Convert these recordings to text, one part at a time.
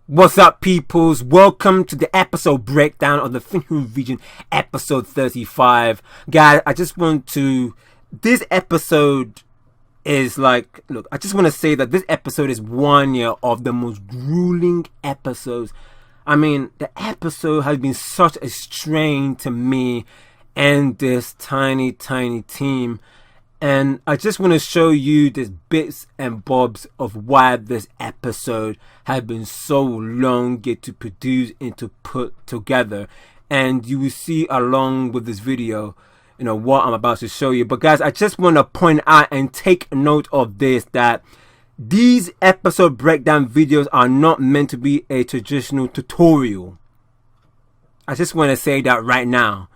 What's up, peoples? Welcome to the episode breakdown of the Finnou region, episode 35. Guys, I just want to... This episode is like... Look, I just want to say that this episode is one year of the most grueling episodes. I mean, the episode has been such a strain to me and this tiny team. And I just want to show you these bits and bobs of why this episode has been so long to produce and to put together. And you will see along with this video, you know, what I'm about to show you. But guys, I just want to point out and take note of this, that these episode breakdown videos are not meant to be a traditional tutorial. I just want to say that right now.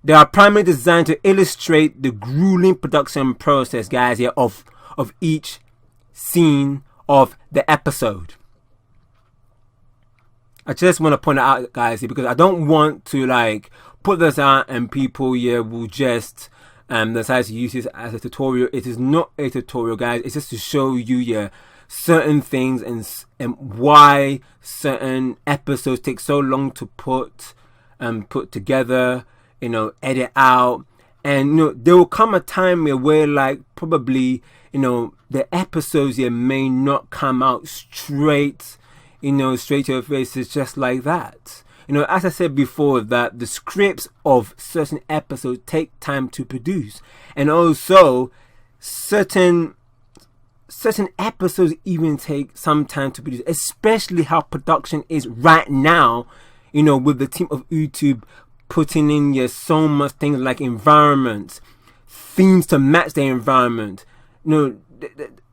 They are primarily designed to illustrate the grueling production process, guys, here of each scene of the episode. I just want to point it out, guys, here, because I don't want to like put this out and people here will just decide to use this as a tutorial. It is not a tutorial, guys. It's just to show you certain things and why certain episodes take so long to put together. You know, edit out, and you know there will come a time where like probably, you know, the episodes here may not come out straight, you know, straight to your faces just like that. You know, as I said before, that the scripts of certain episodes take time to produce, and also certain episodes even take some time to produce, especially how production is right now. You know, with the team of Uthtube putting in so much things like environments, themes to match the environment, you know,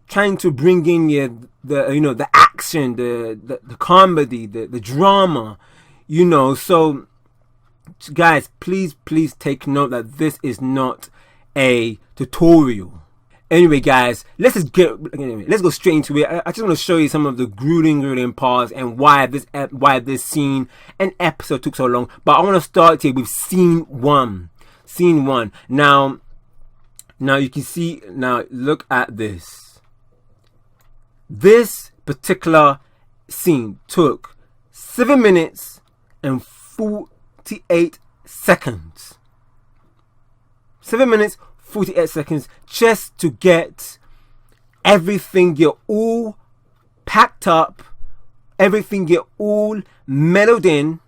trying to bring in the action, the comedy, the drama, you know. So guys, please take note that this is not a tutorial. Anyway, guys, let's go straight into it. I just want to show you some of the grueling parts and why this scene and episode took so long. But I want to start here with scene one. Scene one. Now you can see. Now look at this. This particular scene took 7 minutes and 48 seconds. 7 minutes. 48 seconds just to get everything all packed up, everything all mellowed in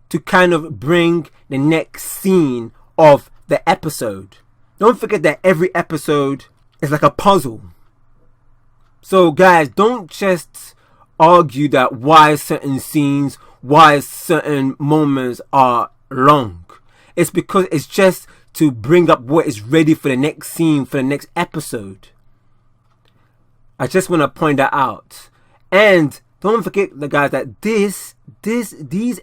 to kind of bring the next scene of the episode. Don't forget that every episode is like a puzzle. So guys, don't just argue that why certain scenes, why certain moments are long. It's because it's just to bring up what is ready for the next scene, for the next episode. I just want to point that out. And don't forget, the guys, that these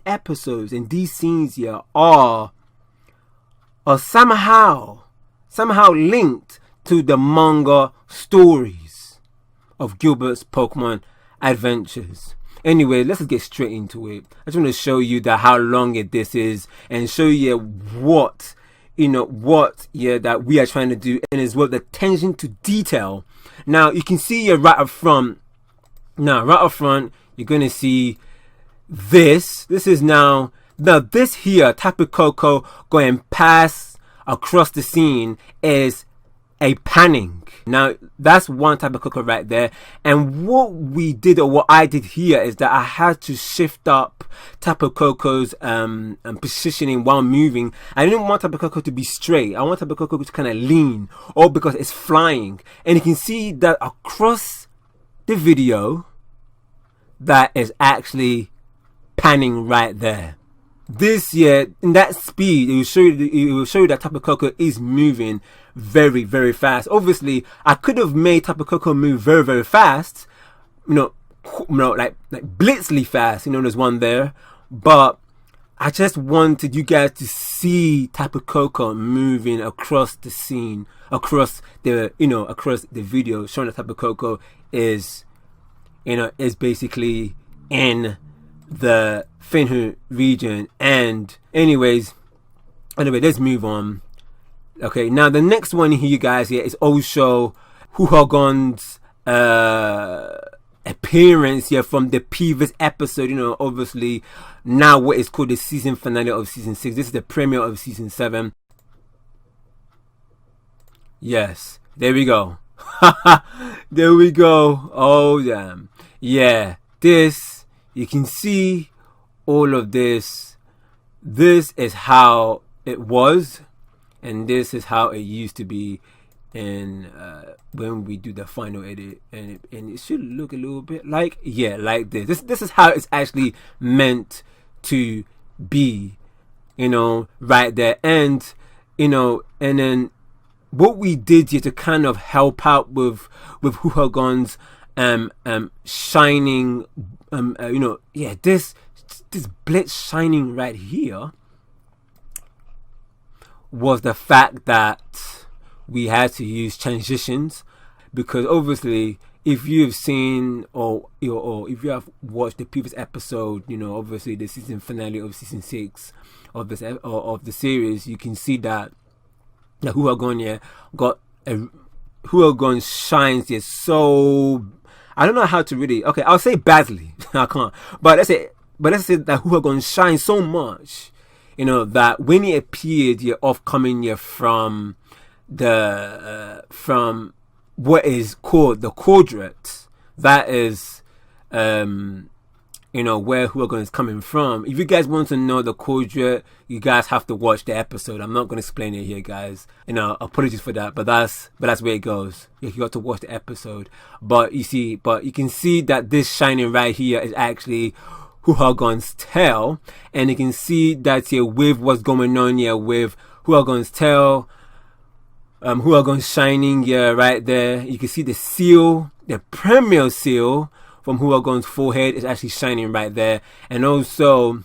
episodes and these scenes here are somehow linked to the manga stories of Gilbert's Pokemon adventures. Anyway, let's get straight into it. I just want to show you how long this is and show you what that we are trying to do, and as well the attention to detail. Now you can see here right up front. Now right up front, you're gonna see this. This is now this here Tapu Koko going past across the scene is a panning. Now that's one Tapu Koko right there, and what we did, or what I did here, is that I had to shift up Tapu Koko's positioning while moving. I didn't want Tapu Koko to be straight. I want Tapu Koko to kind of lean, all because it's flying. And you can see that across the video that is actually panning right there. This year, in that speed, it will show you that Tapu Koko is moving very fast. Obviously, I could have made Tapu Koko move very fast, like blitzly fast. You know, there's one there, but I just wanted you guys to see Tapu Koko moving across the scene, across the video, showing that Tapu Koko is basically in the Finnou region. And anyway, let's move on. Okay, now the next one here, you guys, is also Huhogon's appearance here from the previous episode. You know, obviously now what is called the season finale of season 6. This is the premiere of season 7. Yes, there we go. There we go. Oh damn. Yeah, this, you can see all of this. This is how it was, and this is how it used to be. And when we do the final edit, and it should look a little bit like, yeah, like this. This is how it's actually meant to be, you know, right there. And you know, and then what we did here to kind of help out with Huhagon's shining, you know, yeah, this blitz shining right here was the fact that we had to use transitions, because obviously if you've seen or if you have watched the previous episode, you know, obviously the season finale of season 6 of this of the series, you can see that the Huagon got a Huagon shines here. So I don't know how to really, okay, I'll say badly. I can't, but let's say that Huagon shines so much, you know, that when he appeared here off coming here from the from what is called the quadrant, that is you know, where Huagon is coming from. If you guys want to know the quadrant, you guys have to watch the episode. I'm not going to explain it here, guys. You know, apologies for that, but that's where it goes. You got to watch the episode. But you can see that this shining right here is actually Huagon's tail, and you can see that here with what's going on here with Huagon's tail, Huagon's shining here right there. You can see the seal, the premier seal from Huagon's forehead is actually shining right there. And also,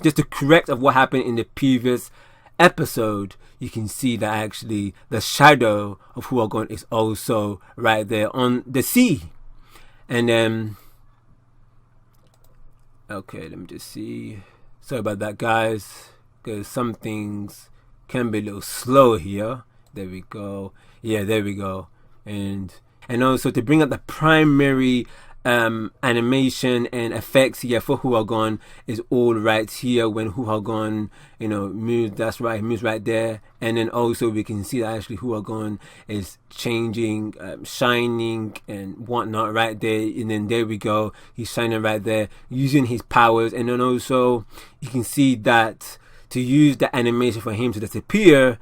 just to correct of what happened in the previous episode, you can see that actually the shadow of Huagon is also right there on the sea. And then, okay, let me just see. Sorry about that, guys, because some things can be a little slow here. There we go. Yeah, there we go. And also to bring up the primary animation and effects here for Huagon is all right here when Huagon, you know, moves. That's right, moves right there. And then also we can see that actually Huagon is changing, shining and whatnot right there. And then there we go, he's shining right there using his powers. And then also you can see that to use the animation for him to disappear,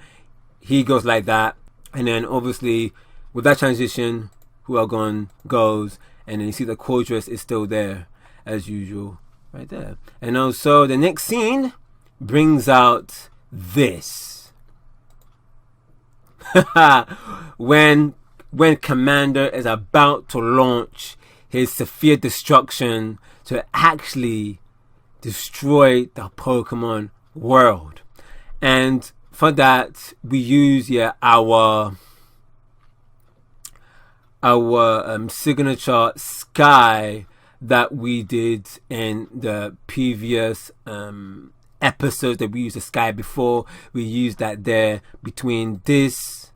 he goes like that. And then obviously with that transition, Huagon goes, and then you see the quadrant is still there as usual right there. And also the next scene brings out this. when Commander is about to launch his severe destruction to actually destroy the Pokemon world. And for that we use our signature sky that we did in the previous episodes that we used the sky before. We used that there between this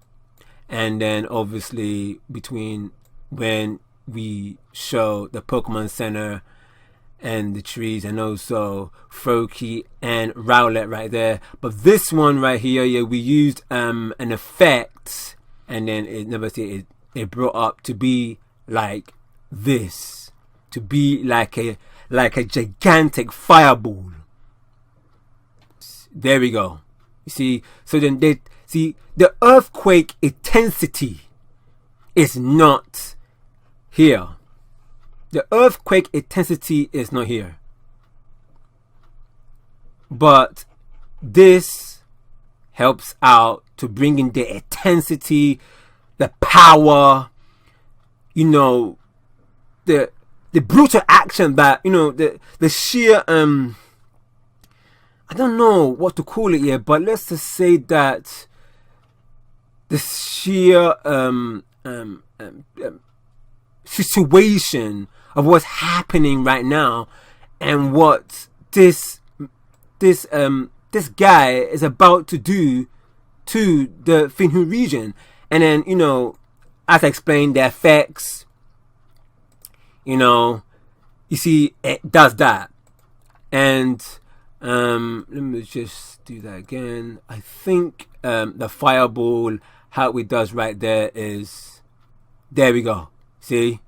and then obviously between when we show the Pokemon Center and the trees, and also Froakie and Rowlet right there. But this one right here, yeah, we used an effect, and then it brought up to be like this, to be like a gigantic fireball. There we go. You see, so then they see the earthquake intensity is not here. The earthquake intensity is not here. But this helps out to bring in the intensity, the power, you know, the brutal action that, you know, the sheer I don't know what to call it here, but let's just say that the sheer situation of what's happening right now and what this guy is about to do to the Finnou region. And then, you know, as I explained, the effects, you know, you see it does that. And let me just do that again. I think the fireball, how it does right there is, there we go. See?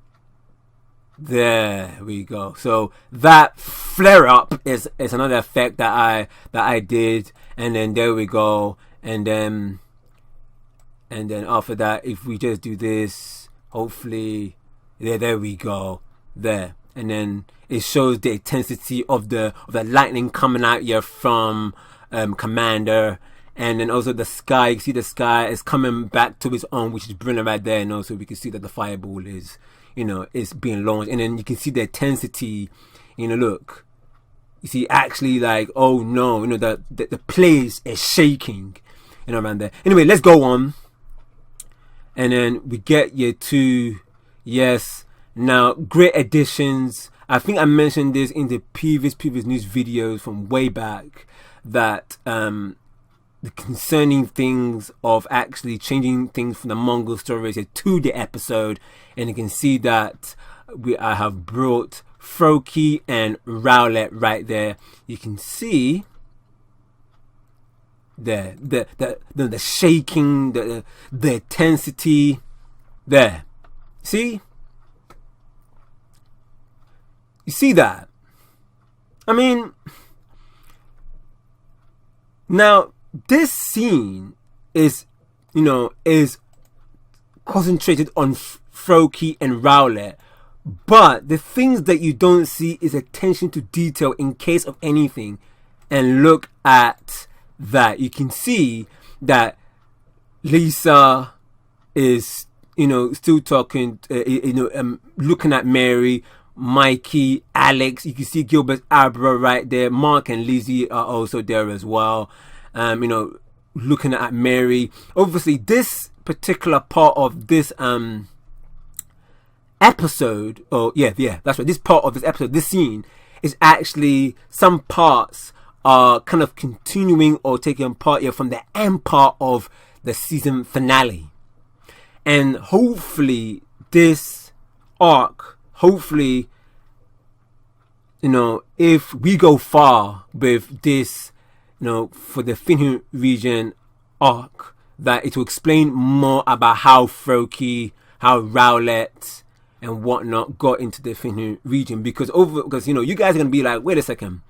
There we go. So that flare up is another effect that I did, and then there we go. And then after that, if we just do this, hopefully, there we go. There. And then it shows the intensity of the lightning coming out here from Commander. And then also the sky, you can see the sky is coming back to its own, which is brilliant right there. And also we can see that the fireball is, you know, is being launched. And then you can see the intensity, you know, look. You see actually like, oh no, you know, the place is shaking, you know, around there. Anyway, let's go on. And then we get you to, yes, now great additions. I think I mentioned this in the previous news videos from way back, that the concerning things of actually changing things from the Mongol stories to the episode, and you can see that I have brought Froakie and Rowlet right there. You can see there the shaking, the intensity there. See? You see that? I mean, now this scene is, you know, is concentrated on Froakie and Rowlet, but the things that you don't see is attention to detail in case of anything. And look at that. You can see that Lisa is, you know, still talking, looking at Mary, Mikey, Alex. You can see Gilbert's eyebrow right there. Mark and Lizzie are also there as well. You know, looking at Mary. Obviously, this particular part of this episode, that's right. This part of this episode, this scene, is actually some parts are kind of continuing or taking part here from the end part of the season finale, and hopefully this arc, hopefully, you know, if we go far with this, you know, for the Finnou region arc, that it will explain more about how Froakie, how Rowlet and whatnot got into the Finnou region, because you know, you guys are gonna be like, wait a second,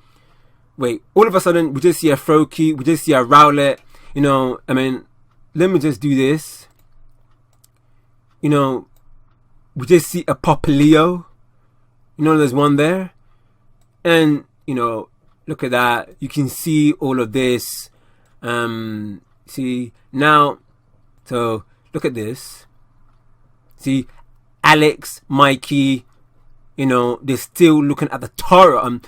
wait, all of a sudden we just see a Froakie, we just see a Rowlet, you know, I mean, let me just do this, you know, we just see a Popplio, you know, there's one there, and you know, look at that, you can see all of this, see now, so look at this, see Alex, Mikey, you know, they're still looking at the terror,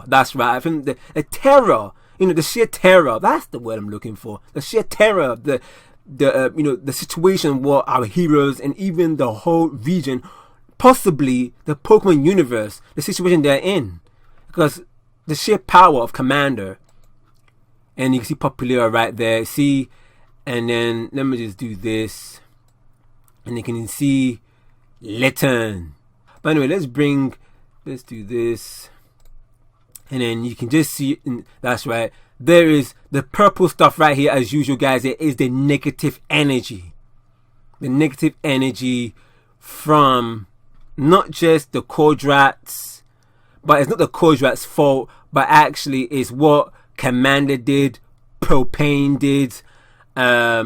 that's right, I think the terror, you know, the sheer terror, that's the word I'm looking for, the sheer terror of the you know, the situation where our heroes and even the whole region, possibly the Pokemon universe, the situation they're in, because the sheer power of Commander. And you can see Popplio right there, see, and then let me just do this, and you can see Litten. But anyway, let's do this, and then you can just see, that's right, there is the purple stuff right here as usual, guys. It is the negative energy, from not just the Cordrats, but it's not the Cordrats' fault, but actually is what Commander did, Propane did, I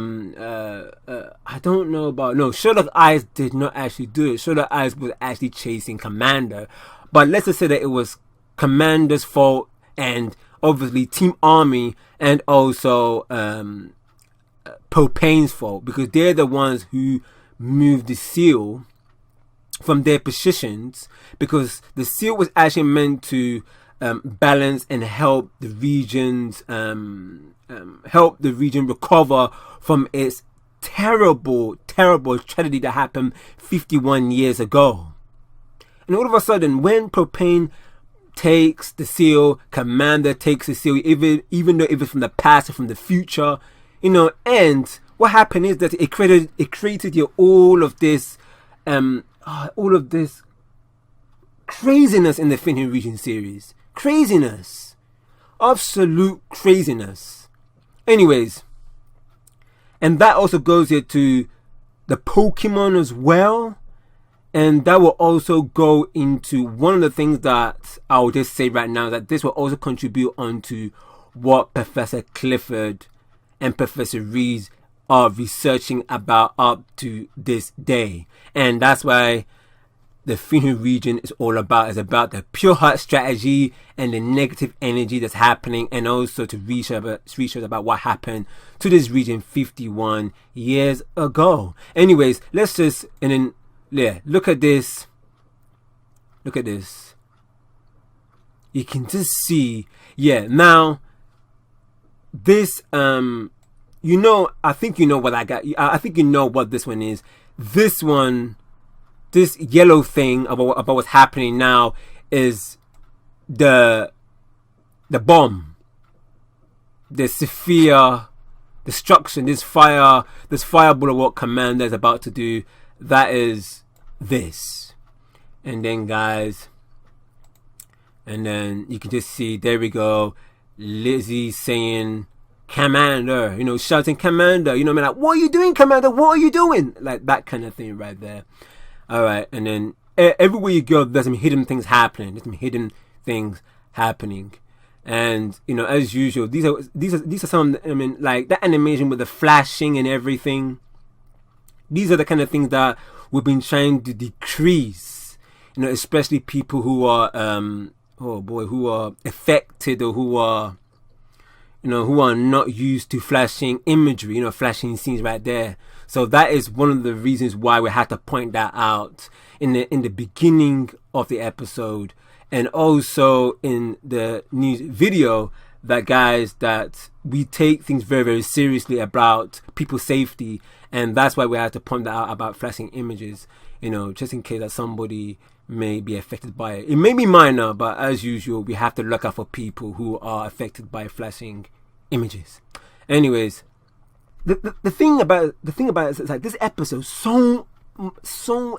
don't know about, no, Sherlock Eyes did not actually do it. Sherlock Eyes was actually chasing Commander, but let's just say that it was Commander's fault, and obviously Team Army and also Propane's fault, because they're the ones who moved the seal from their positions, because the seal was actually meant to balance and help the regions recover from its terrible tragedy that happened 51 years ago. And all of a sudden, when Propane takes the seal, Commander takes the seal, even though it was from the past or from the future, you know, and what happened is that it created all of this craziness in the Finnou region series. Craziness. Absolute craziness. Anyways, and that also goes here to the Pokemon as well. And that will also go into one of the things that I'll just say right now, that this will also contribute onto what Professor Clifford and Professor Reese are researching about up to this day. And that's why the Finnou region is all about. It's about the pure heart strategy and the negative energy that's happening, and also to research about what happened to this region 51 years ago. Anyways, let's just, and then, yeah, look at this. Look at this. You can just see, yeah, now, this, you know, I think you know what I got. I think you know what this one is. This one, this yellow thing about what's happening now is the bomb, the Sapphire destruction, this fireball of what Commander is about to do. That is this. And then, guys, and then you can just see, there we go, Lizzie saying Commander, you know, shouting Commander, you know what I mean, like, what are you doing, Commander, what are you doing, like that kind of thing right there. All right, and then everywhere you go, there's some hidden things happening. And you know, as usual, these are some, I mean, like that animation with the flashing and everything. These are the kind of things that we've been trying to decrease, you know, especially people who are who are affected, or who are, you know, who are not used to flashing imagery, you know, flashing scenes right there. So that is one of the reasons why we had to point that out in the beginning of the episode, and also in the news video, that, guys, that we take things very, very seriously about people's safety, and that's why we had to point that out about flashing images, you know, just in case that somebody may be affected by it. It may be minor, but as usual, we have to look out for people who are affected by flashing images. Anyways, the thing about it is like this episode, so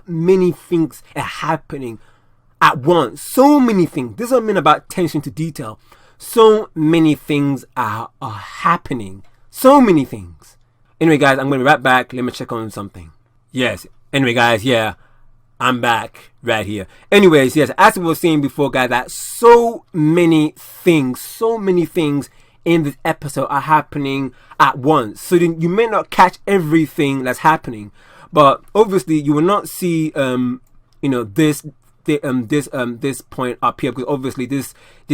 many things are happening at once. So many things. This is what I mean about attention to detail. So many things are happening. So many things. Anyway, guys, I'm going to be right back. Let me check on something. Yes. Anyway, guys, yeah, I'm back right here. Anyways, yes, as we were saying before, guys, that so many things in this episode are happening at once. So then you may not catch everything that's happening, but obviously you will not see, you know, this point up here, because obviously this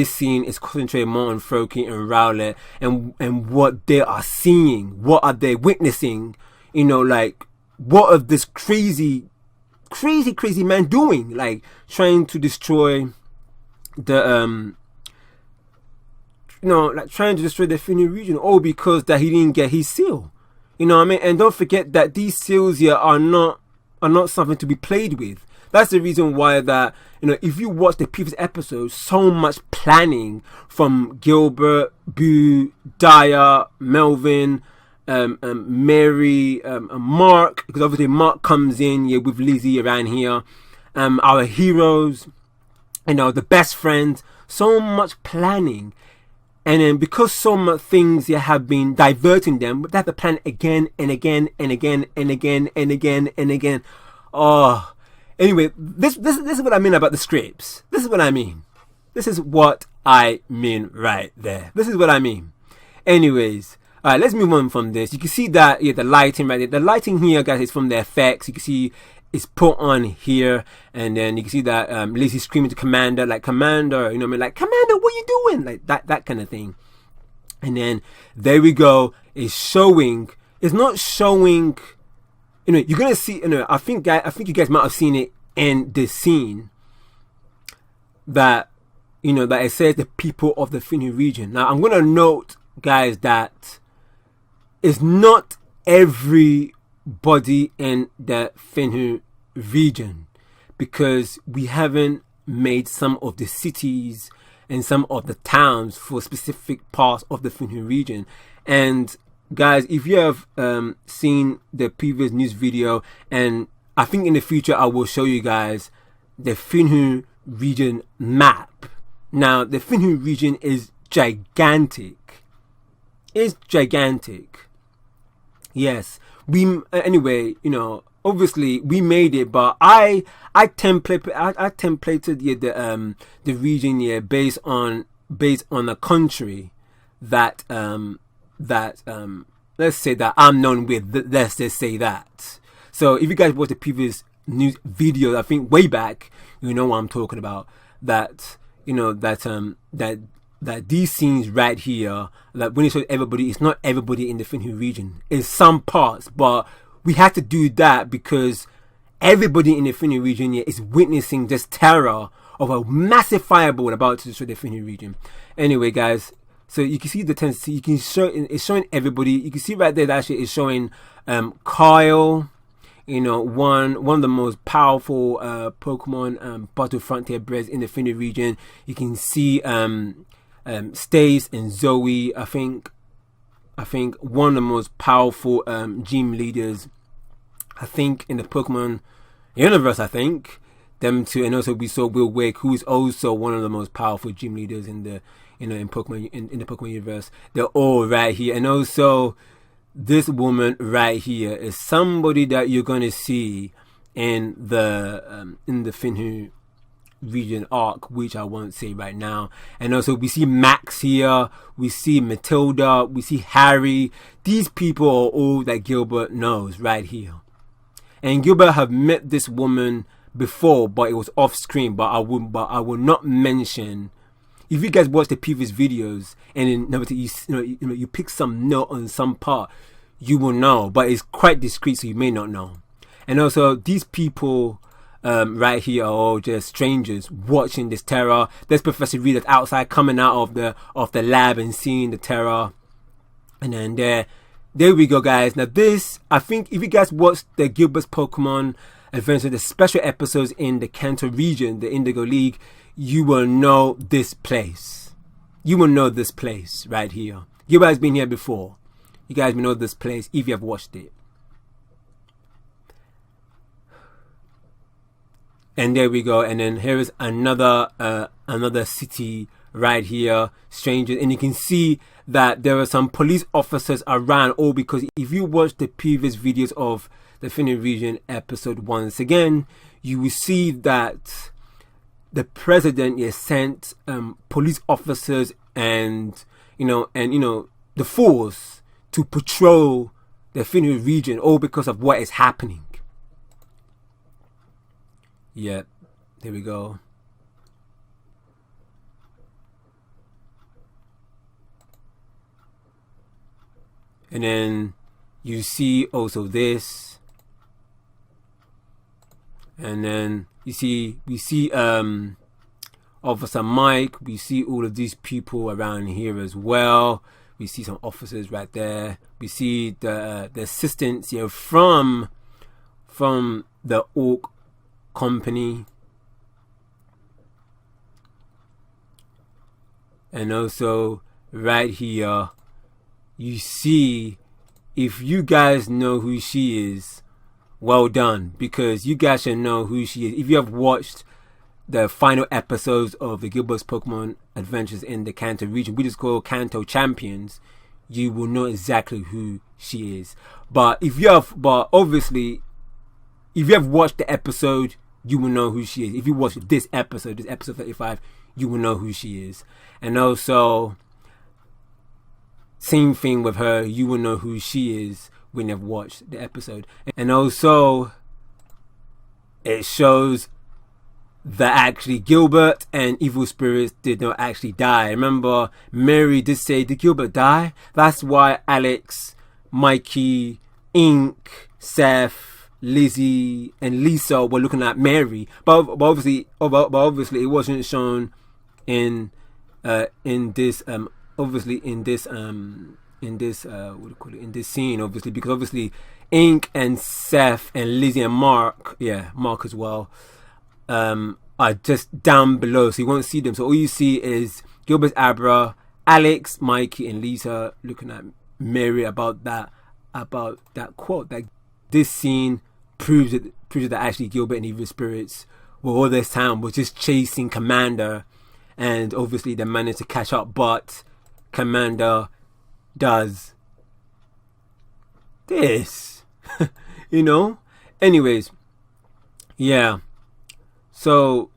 scene is concentrated more on Froakie and Rowlet and what they are seeing, what are they witnessing, you know, like what are this crazy man doing, like trying to destroy the you know, like trying to destroy the Finnou region, all because that he didn't get his seal, you know what I mean. And don't forget that these seals here are not something to be played with. That's the reason why that, you know, if you watch the previous episode, so much planning from Gilbert, Boo, Daya, Melvin, Mary, Mark, because obviously Mark comes in here with Lizzie around here, our heroes, you know, the best friends, so much planning. And then because so much things here have been diverting them, they have to plan again and again and again and again and again and again. Oh, anyway, this is what I mean about the scripts. This is what I mean. This is what I mean right there. This is what I mean. Anyways, all right, let's move on from this. You can see that, yeah, the lighting right there. The lighting here, guys, is from the effects. You can see it's put on here, and then you can see that Lizzie screaming to Commander, like, Commander, you know what I mean, like, Commander, what are you doing, like that kind of thing. And then there we go. It's showing. It's not showing. You know, you're gonna see. You know, I think you guys might have seen it in this scene. That, you know, that it says the people of the Finnou region. Now I'm gonna note, guys, that it's not everybody in the Finnou region, because we haven't made some of the cities and some of the towns for specific parts of the Finnou region. And guys, if you have seen the previous news video, and I think in the future I will show you guys the Finnou region map. Now, the Finnou region is gigantic. It's gigantic. Yes. Anyway, you know, obviously we made it, but I templated the region based on a country that let's say that I'm known with. Let's just say that. So if you guys watch the previous news videos, I think way back, you know what I'm talking about. That, you know, that these scenes right here, like when it shows everybody, it's not everybody in the Finnou region. It's some parts, but we had to do that because everybody in the Finnou region is witnessing this terror of a massive fireball about to destroy the Finnou region. Anyway, guys, so you can see the tendency. You can show it's showing everybody. You can see right there that actually it's showing Kyle. You know, one of the most powerful Pokemon Battle Frontier bred in the Finnou region. You can see Stace and Zoe. I think one of the most powerful gym leaders, I think, in the Pokemon universe. I think them two, and also we saw Will Wake, who is also one of the most powerful gym leaders in the in Pokemon in the Pokemon universe. They're all right here, and also this woman right here is somebody that you're gonna see in the Finnou region arc, which I won't say right now. And also we see Max here, we see Matilda, we see Harry. These people are all that Gilbert knows right here. And Gilbert have met this woman before, but it was off screen. But I will not mention. If you guys watch the previous videos and then you pick some note on some part, you will know. But it's quite discreet, so you may not know. And also these people right here are all just strangers watching this terror. There's Professor Reed that's outside coming out of the lab and seeing the terror. And then there we go, guys. Now this, I think if you guys watched the Gilbert's Pokemon Adventure, the special episodes in the Kanto region, the Indigo League, you will know this place. You will know this place right here. Gilbert has been here before. You guys will know this place if you have watched it. And there we go. And then here is another city right here, strangers. And you can see that there are some police officers around, all because if you watch the previous videos of the Finnou region episode once again, you will see that the president has sent police officers and the force to patrol the Finnou region, all because of what is happening. Yep, there we go. And then you see also this. And then we see Officer Mike. We see all of these people around here as well. We see some officers right there. We see the assistants here from the Orc company. And also right here you see, if you guys know who she is, well done, because you guys should know who she is. If you have watched the final episodes of the Gilbert's Pokemon Adventures in the Kanto region, which is called Kanto Champions, you will know exactly who she is. But obviously if you have watched the episode, you will know who she is. If you watch this episode 35, you will know who she is. And also same thing with her, you will know who she is when you've watched the episode. And also it shows that actually Gilbert and evil spirits did not actually die. Remember, Mary did say, did Gilbert die? That's why Alex, Mikey, Ink, Seth, Lizzie and Lisa were looking at Mary, but obviously it wasn't shown in this scene, obviously, because obviously Ink and Seth and Lizzie and Mark as well, are just down below, so you won't see them. So all you see is Gilbert, Abra, Alex, Mikey and Lisa looking at Mary about that quote. That this scene proves that actually Gilbert and evil spirits well, all this time was just chasing Commander, and obviously they managed to catch up, but Commander does this. You know? Anyways, yeah. So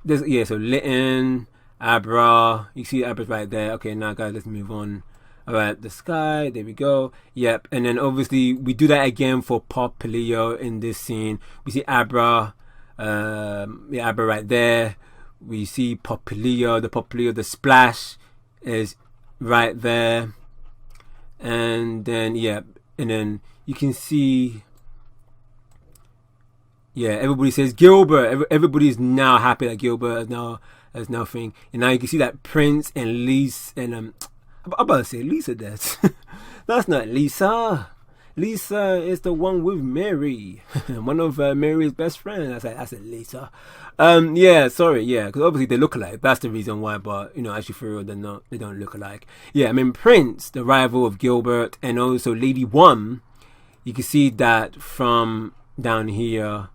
there's so Litten, Abra. You see Abra's right there. Okay, now guys, let's move on. Alright, the sky, there we go. Yep, and then obviously we do that again for Popplio in this scene. We see Abra, Abra right there. We see Popplio, the splash is right there. And then and then you can see, everybody says Gilbert. Everybody's now happy that Gilbert is now thing. And now you can see that Prince and Lisa and I'm about to say Lisa. That's not Lisa. Lisa is the one with Mary, one of Mary's best friends. I said Lisa. Sorry, because obviously they look alike. That's the reason why. But actually for real, they don't look alike. I mean Prince, the rival of Gilbert, and also Lady One. You can see that from down here.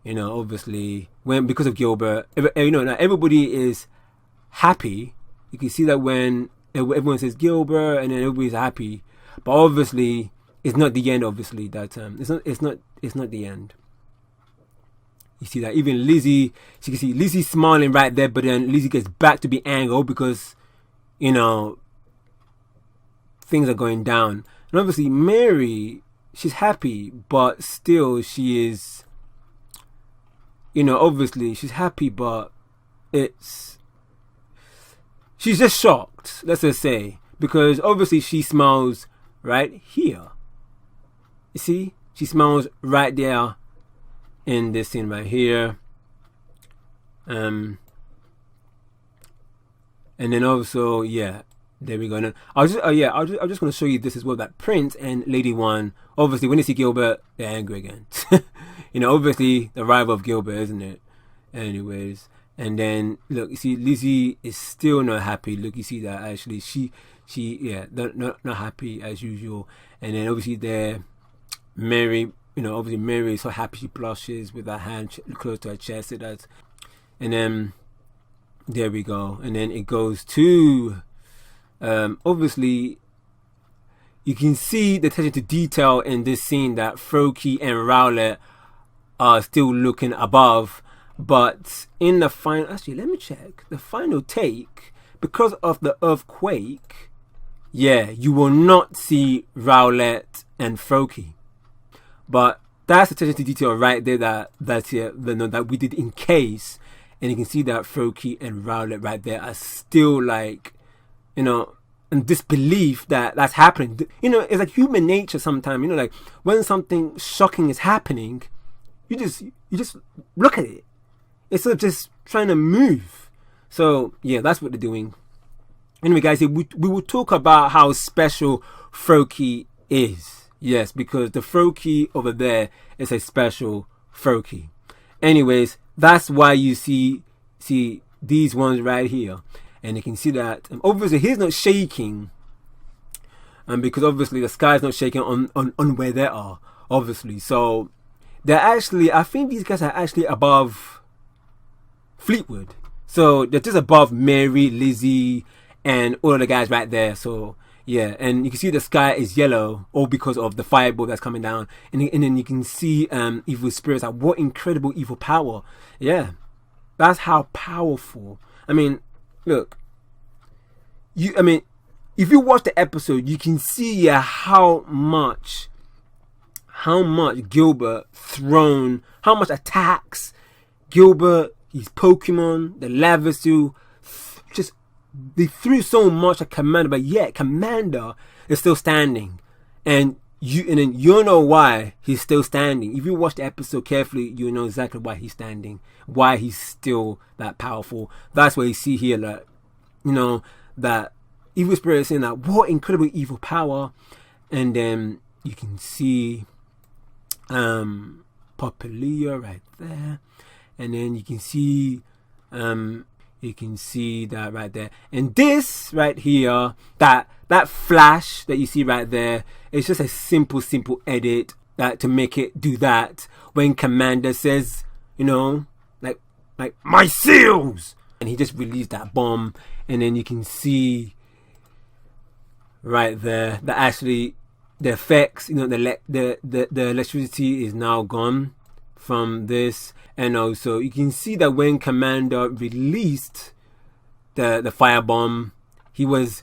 Obviously because of Gilbert, now everybody is happy. You can see that when everyone says Gilbert, and then everybody's happy, but obviously it's not the end. Obviously that it's not the end. You see that even Lizzie, so you can see Lizzie smiling right there, but then Lizzie gets back to be angry because things are going down, and obviously Mary, she's happy, but still she is, obviously she's happy, but she's just shocked, let's just say, because obviously she smiles right here. You see? She smiles right there in this scene right here. And then also, there we go. And I'm just going to show you this as well, that Prince and Lady One, obviously when they see Gilbert, they're angry again. Obviously the rival of Gilbert, isn't it? Anyways. And then look, you see Lizzie is still not happy. Look, you see that actually she not happy as usual. And then obviously there, Mary, obviously Mary is so happy, she blushes with her hand close to her chest. It does. And then there we go. And then it goes to obviously you can see the attention to detail in this scene that Froakie and Rowlet are still looking above. But in the final, actually, let me check. The final take, because of the earthquake, you will not see Rowlet and Froakie. But that's attention to detail right there that we did in case. And you can see that Froakie and Rowlet right there are still like, in disbelief that that's happening. It's like human nature sometimes. Like when something shocking is happening, you just look at it. Instead of just trying to move. So that's what they're doing. Anyway guys, we will talk about how special Froakie is. Yes, because the Froakie over there is a special Froakie. Anyways, that's why you see these ones right here. And you can see that obviously he's not shaking. Because obviously the sky is not shaking on where they are. Obviously. So they're actually, I think these guys are actually above Fleetwood, so they're just above Mary, Lizzie, and all of the guys right there. So and you can see the sky is yellow, all because of the fireball that's coming down, and then you can see evil spirits. Like, what incredible evil power! That's how powerful. I mean, look, if you watch the episode, you can see how much Gilbert thrown, how much attacks Gilbert, his Pokemon, the Lavasu, just they threw so much at Commander, but Commander is still standing, and you know why he's still standing. If you watch the episode carefully, you know exactly why he's standing, why he's still that powerful. That's what you see here, that that evil spirit is saying that what incredible evil power, and then you can see Popplio right there. And then you can see that right there, and this right here, that flash that you see right there, it's just a simple edit that to make it do that when Commander says you know, like my seals, and he just released that bomb, and then you can see right there that actually the effects, you know, the electricity is now gone from this, and also you can see that when Commander released the firebomb, he was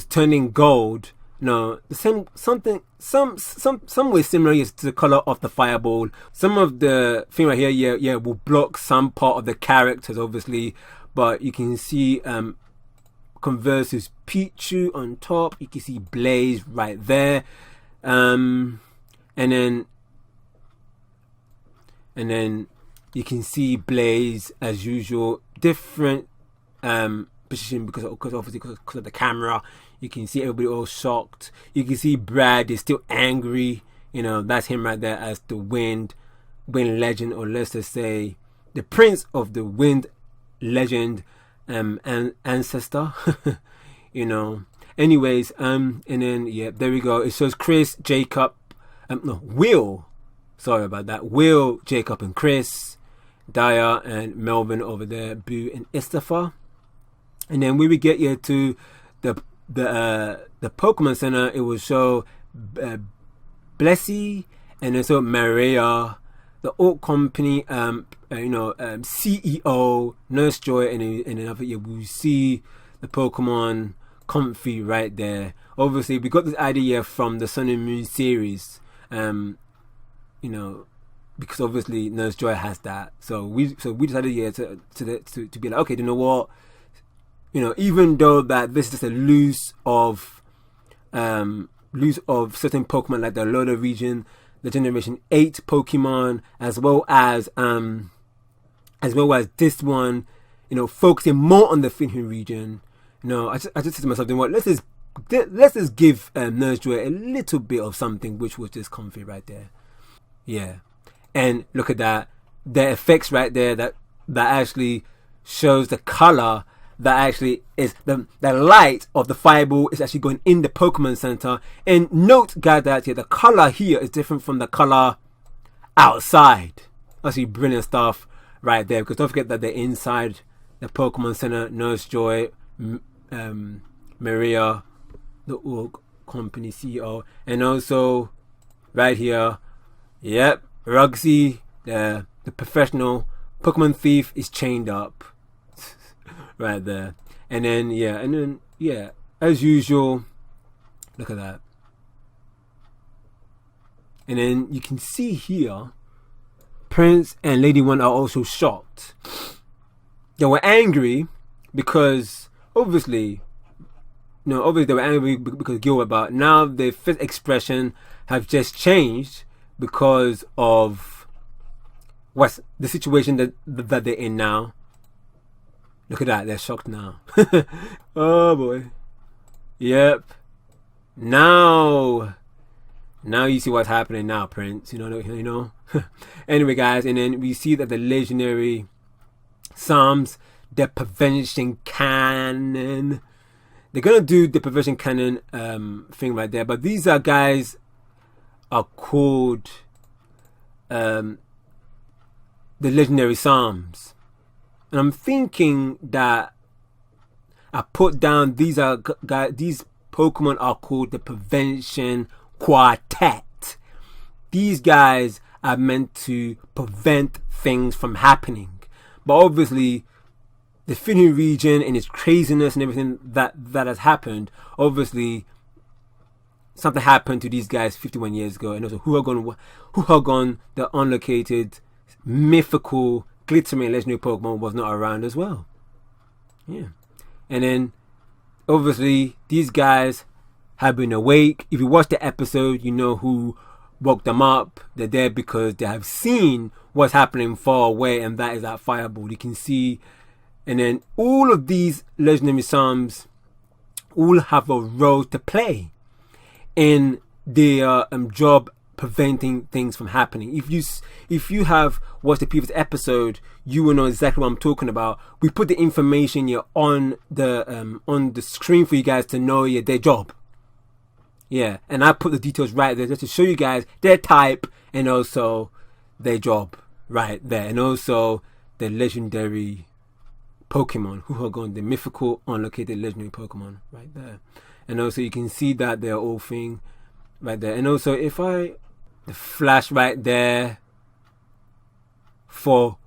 turning gold. No, the same some way similar is to the color of the fireball. Some of the thing right here, will block some part of the characters, obviously, but you can see Converse's Pichu on top. You can see Blaze right there, and then you can see Blaze as usual, different position because obviously because of the camera. You can see everybody all shocked. You can see Brad is still angry. You know, that's him right there as the wind legend, or let's just say the prince of the wind legend and ancestor. You know. Anyways, and then there we go. It shows Chris, Jacob, Will. Sorry about that. Will, Jacob, and Chris, Daya and Melvin over there, Boo and Istafa. And then when we get here to the Pokemon Center, it will show Blessy and also Maria, the Alt Company, CEO, Nurse Joy, and another. We see the Pokemon Comfy right there. Obviously, we got this idea from the Sun and Moon series, you know, because obviously Nurse Joy has that. So we decided to be like, okay, you know what? You know, even though that this is just a loose of certain Pokemon like the Alola region, the Generation 8 Pokemon, as well as this one, you know, focusing more on the Finnou region. You know, I just said to myself, you know what, let's just give Nurse Joy a little bit of something, which was just Comfy right there. Yeah, and look at that, the effects right there that actually shows the color. That actually is the light of the fireball is actually going in the Pokemon Center. And note, guys, that the color here is different from the color outside. Actually, brilliant stuff right there. Because don't forget that they're inside the Pokemon Center. Nurse Joy, Maria, the Org Company CEO, and also right here, yep, Rugsy, the professional Pokemon thief, is chained up. Right there, and then as usual, look at that, and then you can see here, Prince and Lady One are also shocked. They were angry because obviously they were angry because Gilbert, but now their face expression have just changed because of what's the situation that they're in now. Look at that, they're shocked now. Oh boy. Yep. Now you see what's happening now, Prince. You know. Anyway, guys, and then we see that the legendary Psalms, the prevention cannon. They're gonna do the prevention cannon thing right there, but these guys are called the legendary Psalms. And I'm thinking that I put down these Pokemon are called the Prevention Quartet. These guys are meant to prevent things from happening. But obviously, the Finnou region and its craziness and everything that has happened, obviously something happened to these guys 51 years ago. And also Huagon, the unlocated, mythical, glittering legendary Pokemon, was not around as well. Yeah. And then obviously these guys have been awake. If you watch the episode, you know who woke them up. They're there because they have seen what's happening far away, and that is that fireball. You can see, and then all of these legendary Psalms all have a role to play in their job preventing things from happening. If you have watched the previous episode, you will know exactly what I'm talking about. We put the information here on the screen for you guys to know their job. Yeah, and I put the details right there just to show you guys their type and also their job right there. And also the legendary Pokemon, Huhogon, the mythical unlocated legendary Pokemon right there. And also you can see that they're all thing right there. And also if the flash right there for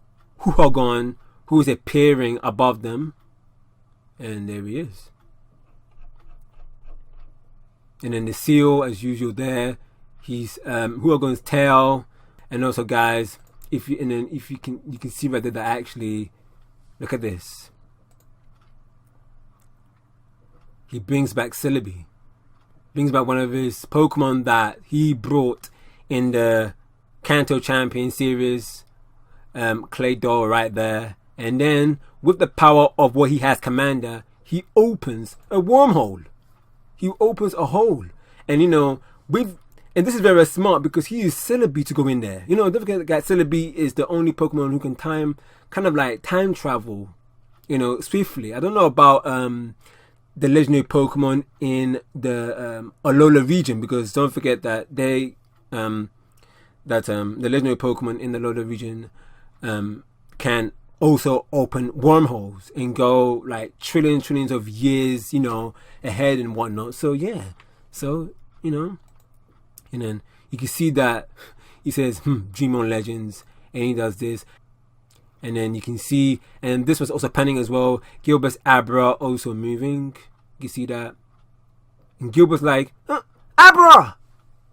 Huhogon, who is appearing above them, and there he is. And then the seal, as usual, there. He's Huhogon's tail, and also, guys, you can see right there that actually, look at this. He brings back Celebi, brings back one of his Pokemon that he brought in the Kanto Champion Series, Claydol right there. And then with the power of what he has, Commander, he opens a wormhole. He opens a hole. And and this is very smart because he used Celebi to go in there. Don't forget that Celebi is the only Pokemon who can time travel, swiftly. I don't know about the legendary Pokemon in the Alola region, because don't forget that the legendary Pokemon in the Alola region can also open wormholes and go like trillions of years, ahead and whatnot. So yeah, and then you can see that he says, Dream on Legends, and he does this. And then you can see, and this was also panning as well, Gilbert's Abra also moving. You see that? And Gilbert's like, Abra!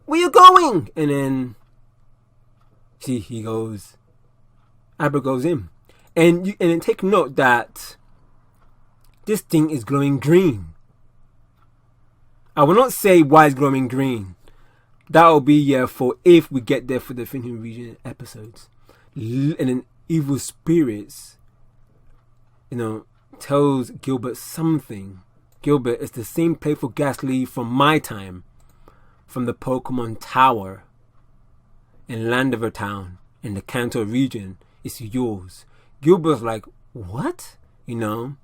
Where you going? And then, see, he goes, Abra goes in. And then take note that this thing is glowing green. I will not say why it's glowing green. That will be for if we get there for the Finnou region episodes. And then evil spirits, tells Gilbert something. Gilbert is the same playful Ghastly from my time, from the Pokemon Tower in Landover Town in the Kanto region. It's yours. Gilbert's like, what? If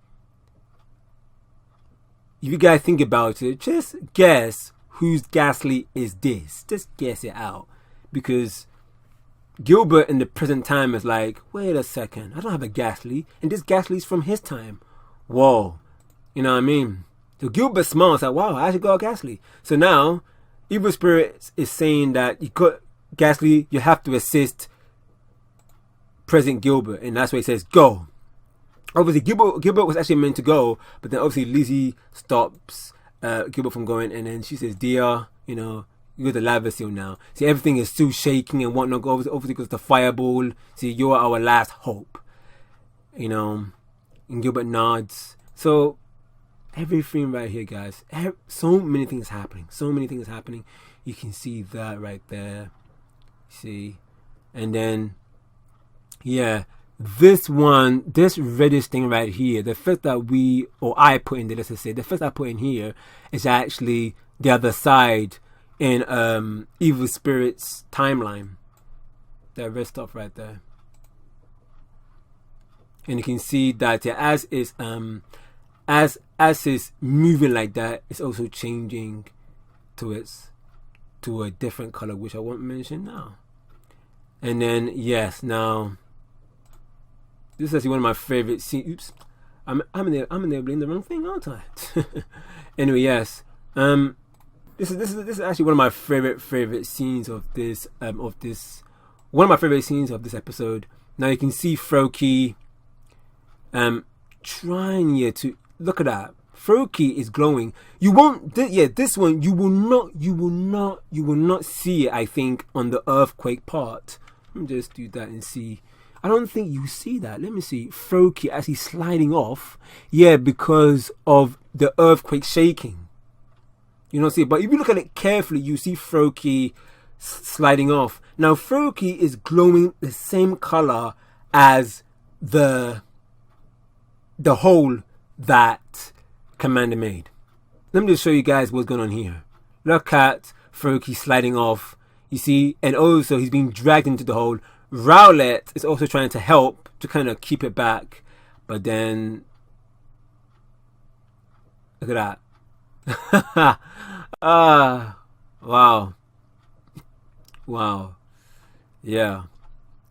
you guys think about it, just guess whose Ghastly is this. Just guess it out. Because Gilbert in the present time is like, wait a second, I don't have a Ghastly, and this Ghastly's from his time. Whoa. You know what I mean? So Gilbert smiles like, wow, I actually got a Ghastly. So now, Evil Spirits is saying that you got Ghastly, you have to assist present Gilbert, and that's why he says go. Obviously Gilbert was actually meant to go, but then obviously Lizzie stops Gilbert from going, and then she says, dear, you got the lava seal now. See, everything is still shaking and whatnot, obviously because the fireball. See, you're our last hope, and Gilbert nods. So everything right here, guys, so many things happening, you can see that right there, see. And then this reddish thing right here, the first that I put in there, let's just say, the first I put in here is actually the other side in Evil Spirit's timeline. That red stuff right there. And you can see that as it's moving like that, it's also changing to a different color, which I won't mention now. And then now this is actually one of my favorite scenes. Oops, I'm enabling the wrong thing, aren't I? Anyway, yes. This is actually one of my favorite scenes of this one of my favorite scenes of this episode. Now you can see Froakie trying to look at that. Froakie is glowing. You won't this one you will not see it, I think, on the earthquake part. Let me just do that and see. I don't think you see that. Let me see. Froakie actually sliding off. Yeah, because of the earthquake shaking. You don't see it. But if you look at it carefully, you see Froakie sliding off. Now, Froakie is glowing the same color as the hole that Commander made. Let me just show you guys what's going on here. Look at Froakie sliding off. You see? And also, he's being dragged into the hole. Rowlet is also trying to help to kind of keep it back, but then look at that. Wow, yeah.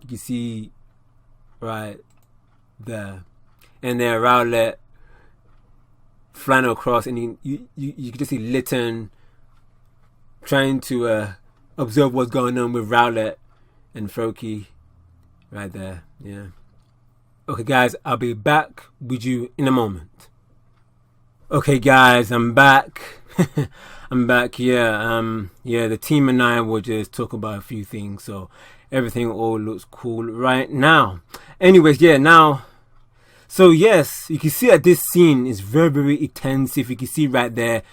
You can see right there, and then Rowlet flying across, and you can just see Litten trying to observe what's going on with Rowlet and Froakie right there. Yeah. Okay, guys, I'll be back with you in a moment. Okay, guys, I'm back. I'm back. Yeah. The team and I will just talk about a few things, so everything all looks cool right now. Anyways, yeah, now. So yes, you can see that this scene is very, very intensive. You can see right there.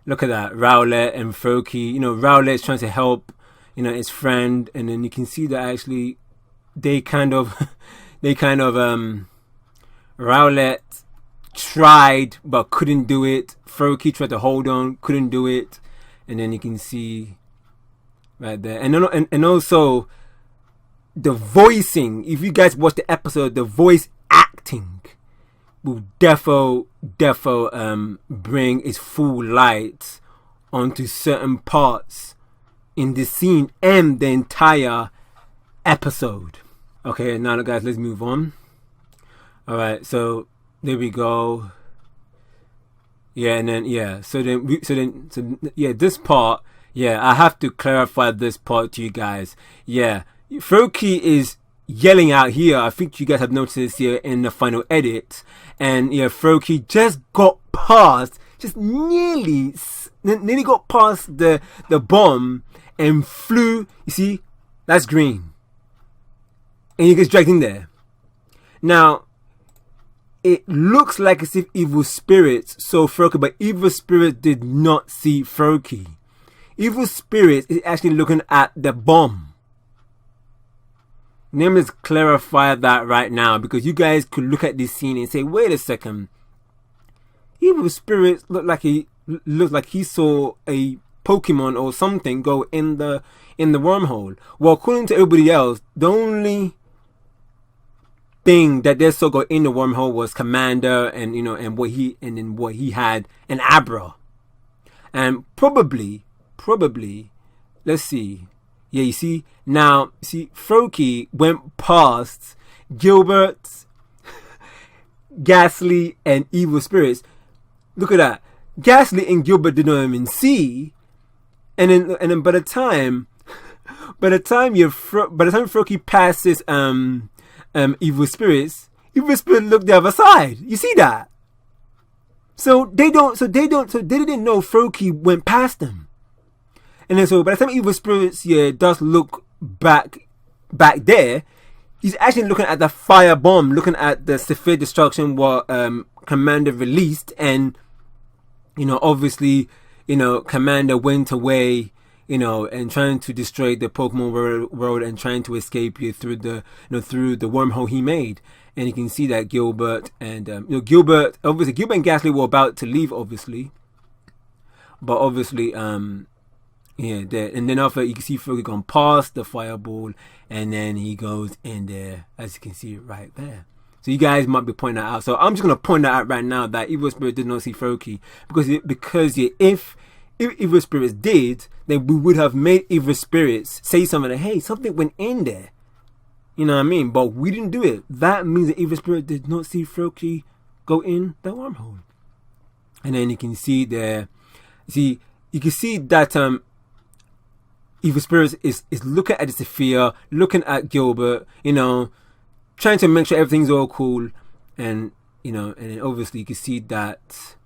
Look at that, Rowlet and Froakie. You know, Rowlet is trying to help, you know, his friend, and then you can see that actually they kind of Rowlet tried but couldn't do it. Froakie tried to hold on, couldn't do it, and then you can see right there, and also the voicing. If you guys watch the episode, the voice acting will defo bring its full light onto certain parts in the scene and the entire episode. Okay, now guys, let's move on. Alright, so there we go. Yeah, and then this part, I have to clarify this part to you guys. Yeah, Froakie is yelling out here. I think you guys have noticed this here in the final edit, and Froakie just got past, just nearly got past the bomb and flew. You see, that's green, and he gets dragged in there. Now it looks like as if evil spirits saw Froakie, but evil spirit did not see Froakie. Evil spirit is actually looking at the bomb. Let me just clarify that right now, because you guys could look at this scene and say, wait a second, evil spirits looked like he saw a Pokemon or something go in the wormhole. Well, according to everybody else, the only thing that they saw go in the wormhole was Commander and what he had, an Abra, and probably let's see. Yeah, you see, now, Froakie went past Gilbert, Ghastly, and Evil Spirits. Look at that. Ghastly and Gilbert did not even see. And then by the time Froakie passes Evil Spirits looked the other side. You see that? So they didn't know Froakie went past them. And then so by the time Evil Spirits does look back there, he's actually looking at the fire bomb, looking at the severe destruction what Commander released, and obviously Commander went away, and trying to destroy the Pokemon world and trying to escape through the wormhole he made. And you can see that Gilbert and Gilbert and Ghastly were about to leave, obviously, but obviously and then after you can see Froakie gone past the fireball, and then he goes in there, as you can see right there. So you guys might be pointing that out. So I'm just gonna point that out right now, that Evil Spirit did not see Froakie, because if Evil Spirits did, then we would have made Evil Spirits say something like, hey, something went in there. You know what I mean? But we didn't do it. That means that Evil Spirit did not see Froakie go in the wormhole. And then you can see there, you can see that Evil Spirits is looking at the Sapphire, looking at Gilbert, trying to make sure everything's all cool, and and then obviously you can see that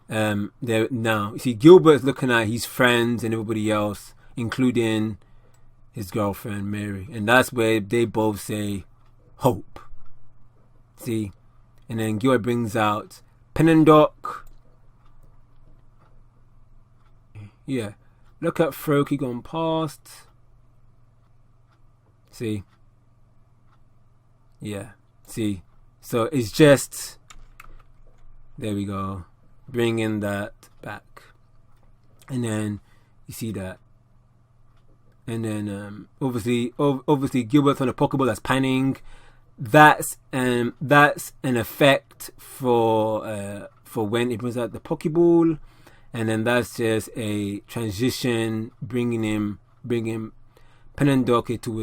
there now. You see Gilbert's looking at his friends and everybody else, including his girlfriend Mary, and that's where they both say hope. See, and then Gilbert brings out Penandoc. Yeah. Look at Froakie going past. See? Yeah. See? So it's just... There we go. Bringing that back. And then you see that. And then obviously Gilbert's on a Pokeball that's panning. That's an effect for when it brings out the Pokeball. And then that's just a transition, bringing Penandoc into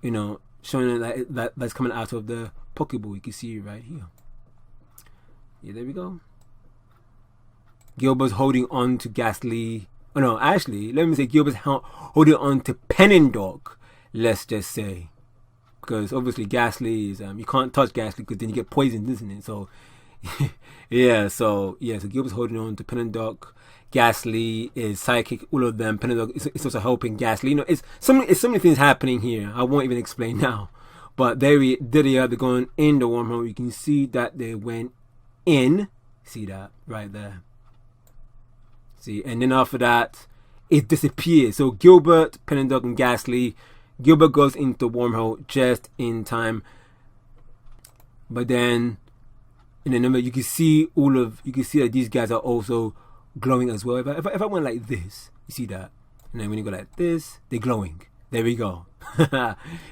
you know, showing that's coming out of the Pokeball. You can see it right here. Yeah, there we go. Gilbert's holding on to Ghastly. Oh no, actually, let me say Gilbert's holding on to Pennindock. Let's just say, because obviously Ghastly is you can't touch Ghastly because then you get poisoned, isn't it? So yeah, so Gilbert's holding on to Pennindock. Ghastly is psychic. All of them. Pennindock is also helping Ghastly. You know, it's so many things happening here. I won't even explain now. But they're going in the wormhole. You can see that they went in. See that right there. See, and then after that, it disappears. So Gilbert, Pennindock, and Ghastly. Gilbert goes into the wormhole just in time. But then, in the number, you can see that these guys are also glowing as well. If I went like this, you see that, and then when you go like this, they're glowing. There we go.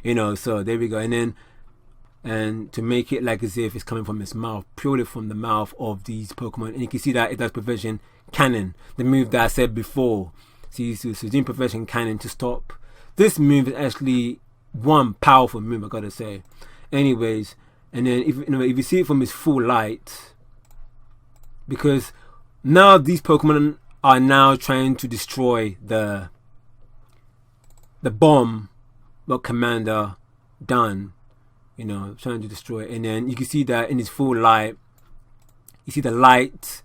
You know, so there we go. And to make it like as if it's coming from his mouth, purely from the mouth of these Pokemon, and you can see that it does Profession Cannon, the move that I said before. See, so doing Profession Cannon to stop. This move is actually one powerful move, I gotta say. Anyways, and then if you see it from his full light, because now these Pokemon are now trying to destroy the bomb what Commander done, you know, trying to destroy it. And then you can see that in his full light, you see the light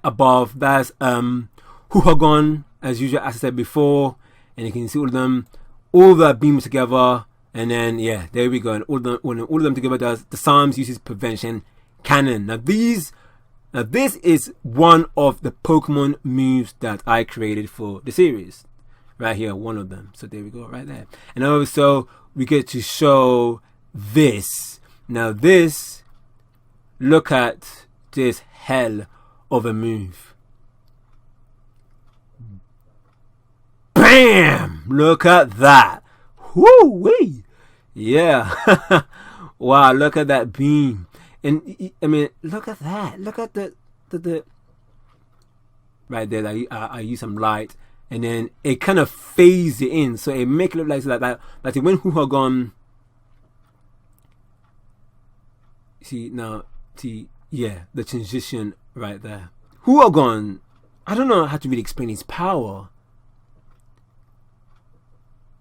above. That's Huhagon, as usual, as I said before, and you can see all of them, all that beams together, and then yeah, there we go. And all of them together does the Psalms uses Prevention Cannon. Now this is one of the Pokemon moves that I created for the series. Right here, one of them. So there we go, right there. And also, we get to show this. Now this, look at this hell of a move. BAM! Look at that. Woo-wee! Yeah. Wow, look at that beam. And I mean, look at that. Look at the right there. I use some light, and then it kind of fades it in, so it make it look like when Huhagon. See now, the transition right there. Huhagon, I don't know how to really explain his power,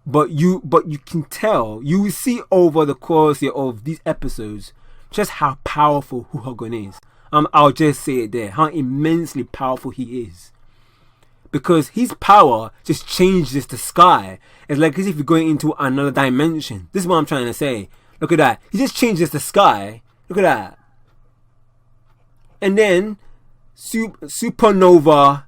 but you can tell. You will see over the course of these episodes just how powerful Huhagon is. I'll just say it there, how immensely powerful he is. Because his power just changes the sky. It's like as if you're going into another dimension. This is what I'm trying to say. Look at that. He just changes the sky. Look at that. And then Supernova.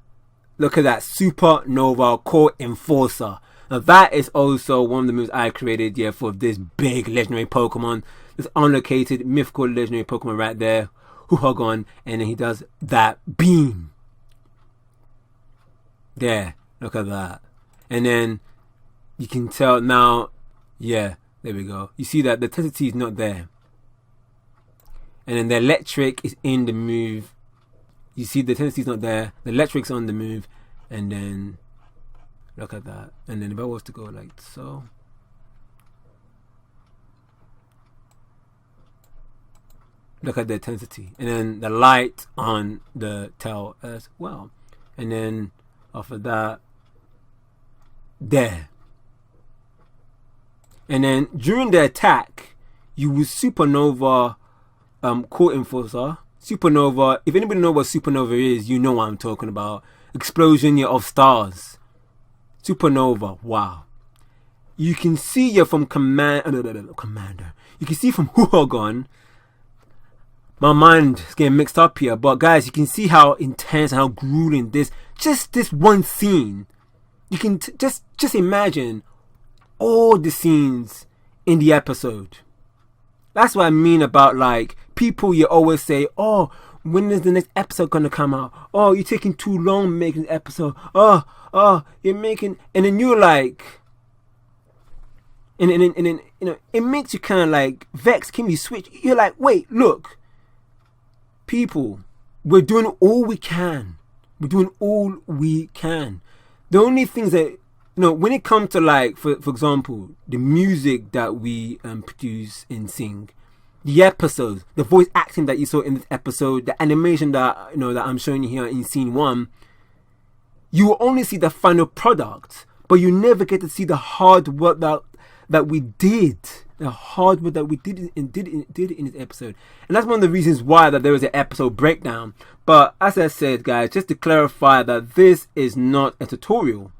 Look at that. Supernova Core Enforcer. Now that is also one of the moves I created for this big legendary Pokemon. This unlocated mythical legendary Pokemon right there. Huhagon. And then he does that beam. There, look at that. And then you can tell now, there we go. You see that the intensity is not there. And then the electric is in the move. You see the intensity is not there. The electric's on the move. And then, look at that. And then if I was to go like so. Look at the intensity. And then the light on the tail as well. And then after that, there. And then during the attack, you will Supernova Core Enforcer. Supernova, if anybody knows what Supernova is, you know what I'm talking about. Explosion of stars. Supernova, wow. You can see from Commander. You can see from Huhagon. My mind is getting mixed up here, but guys, you can see how intense and how grueling this one scene. You can just imagine all the scenes in the episode. That's what I mean about like people. You always say, "Oh, when is the next episode gonna come out? Oh, you're taking too long making the episode. Oh, you're making," and then you're like, and then you know it makes you kind of like vexed. Can you switch? You're like, wait, look. People, we're doing all we can. We're doing all we can. The only things that you know, when it comes to like, for example, the music that we produce and sing, the episodes, the voice acting that you saw in this episode, the animation that, you know, that I'm showing you here in scene 1, you will only see the final product, but you never get to see the hard work that we did, the hard work that we did in this episode. And that's one of the reasons why that there was an episode breakdown. But as I said, guys, just to clarify that this is not a tutorial.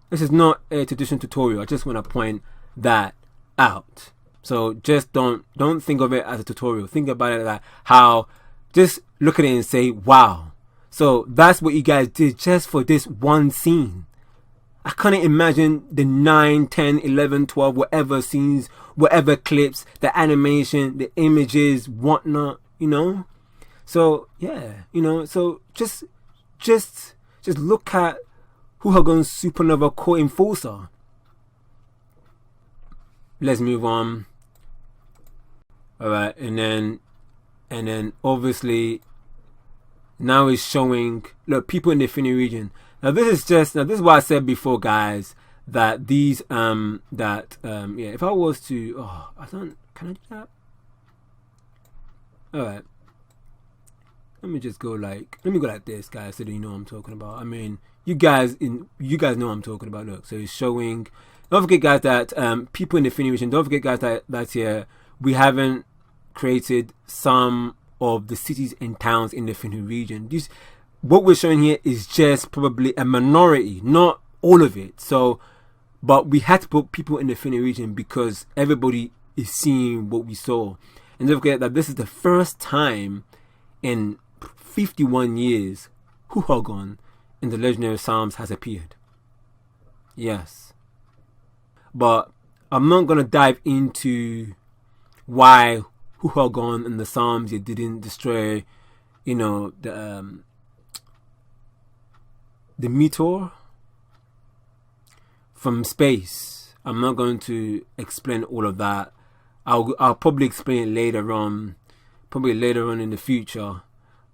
This is not a traditional tutorial. I just want to point that out. So just don't think of it as a tutorial. Think about it like how, just look at it and say, wow. So that's what you guys did just for this one scene. I can't imagine the 9, 10, 11, 12, whatever scenes, whatever clips, the animation, the images, whatnot, you know. So yeah, you know. So just look at Huhagon's Supernova Core Enforcer. Let's move on. Alright, and then obviously now it's showing, look, people in the Finnou region. Now this is what I said before, guys, that these yeah, if I was to, can I do that? Alright. Let me go like this, guys, so that you know what I'm talking about. I mean, you guys know what I'm talking about. Look, so it's showing. Don't forget, guys, that people in the Finnou region. Don't forget, guys, that here we haven't created some of the cities and towns in the Finnou region. What we're showing here is just probably a minority, not all of it. So, but we had to put people in the Finnou region because everybody is seeing what we saw. And don't forget that this is the first time in 51 years Huhagon in the Legendary Psalms has appeared. Yes. But I'm not going to dive into why Huhagon in the Psalms it didn't destroy, you know, the meteor from space. I'm not going to explain all of that. I'll probably explain it later on, in the future.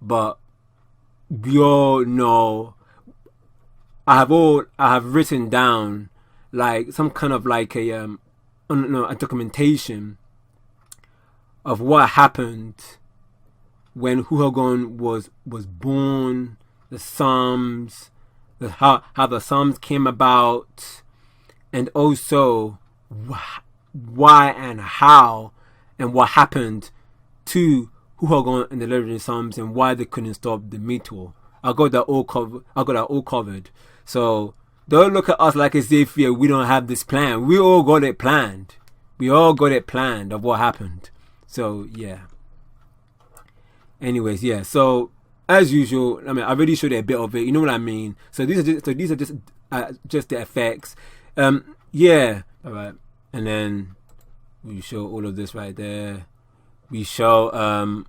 But we all know, I have written down like some kind of like a documentation of what happened when Huhagon was born, the Psalms, how the Psalms came about, and also why and how and what happened to Huhagon in the Legendary Psalms and why they couldn't stop the meteor. I got that all covered. So don't look at us like as if we don't have this plan. We all got it planned. We all got it planned of what happened. So yeah. Anyways, yeah. So as usual, I mean, I already showed you a bit of it. You know what I mean. So these are just the effects. Yeah. All right. And then we show all of this right there. We show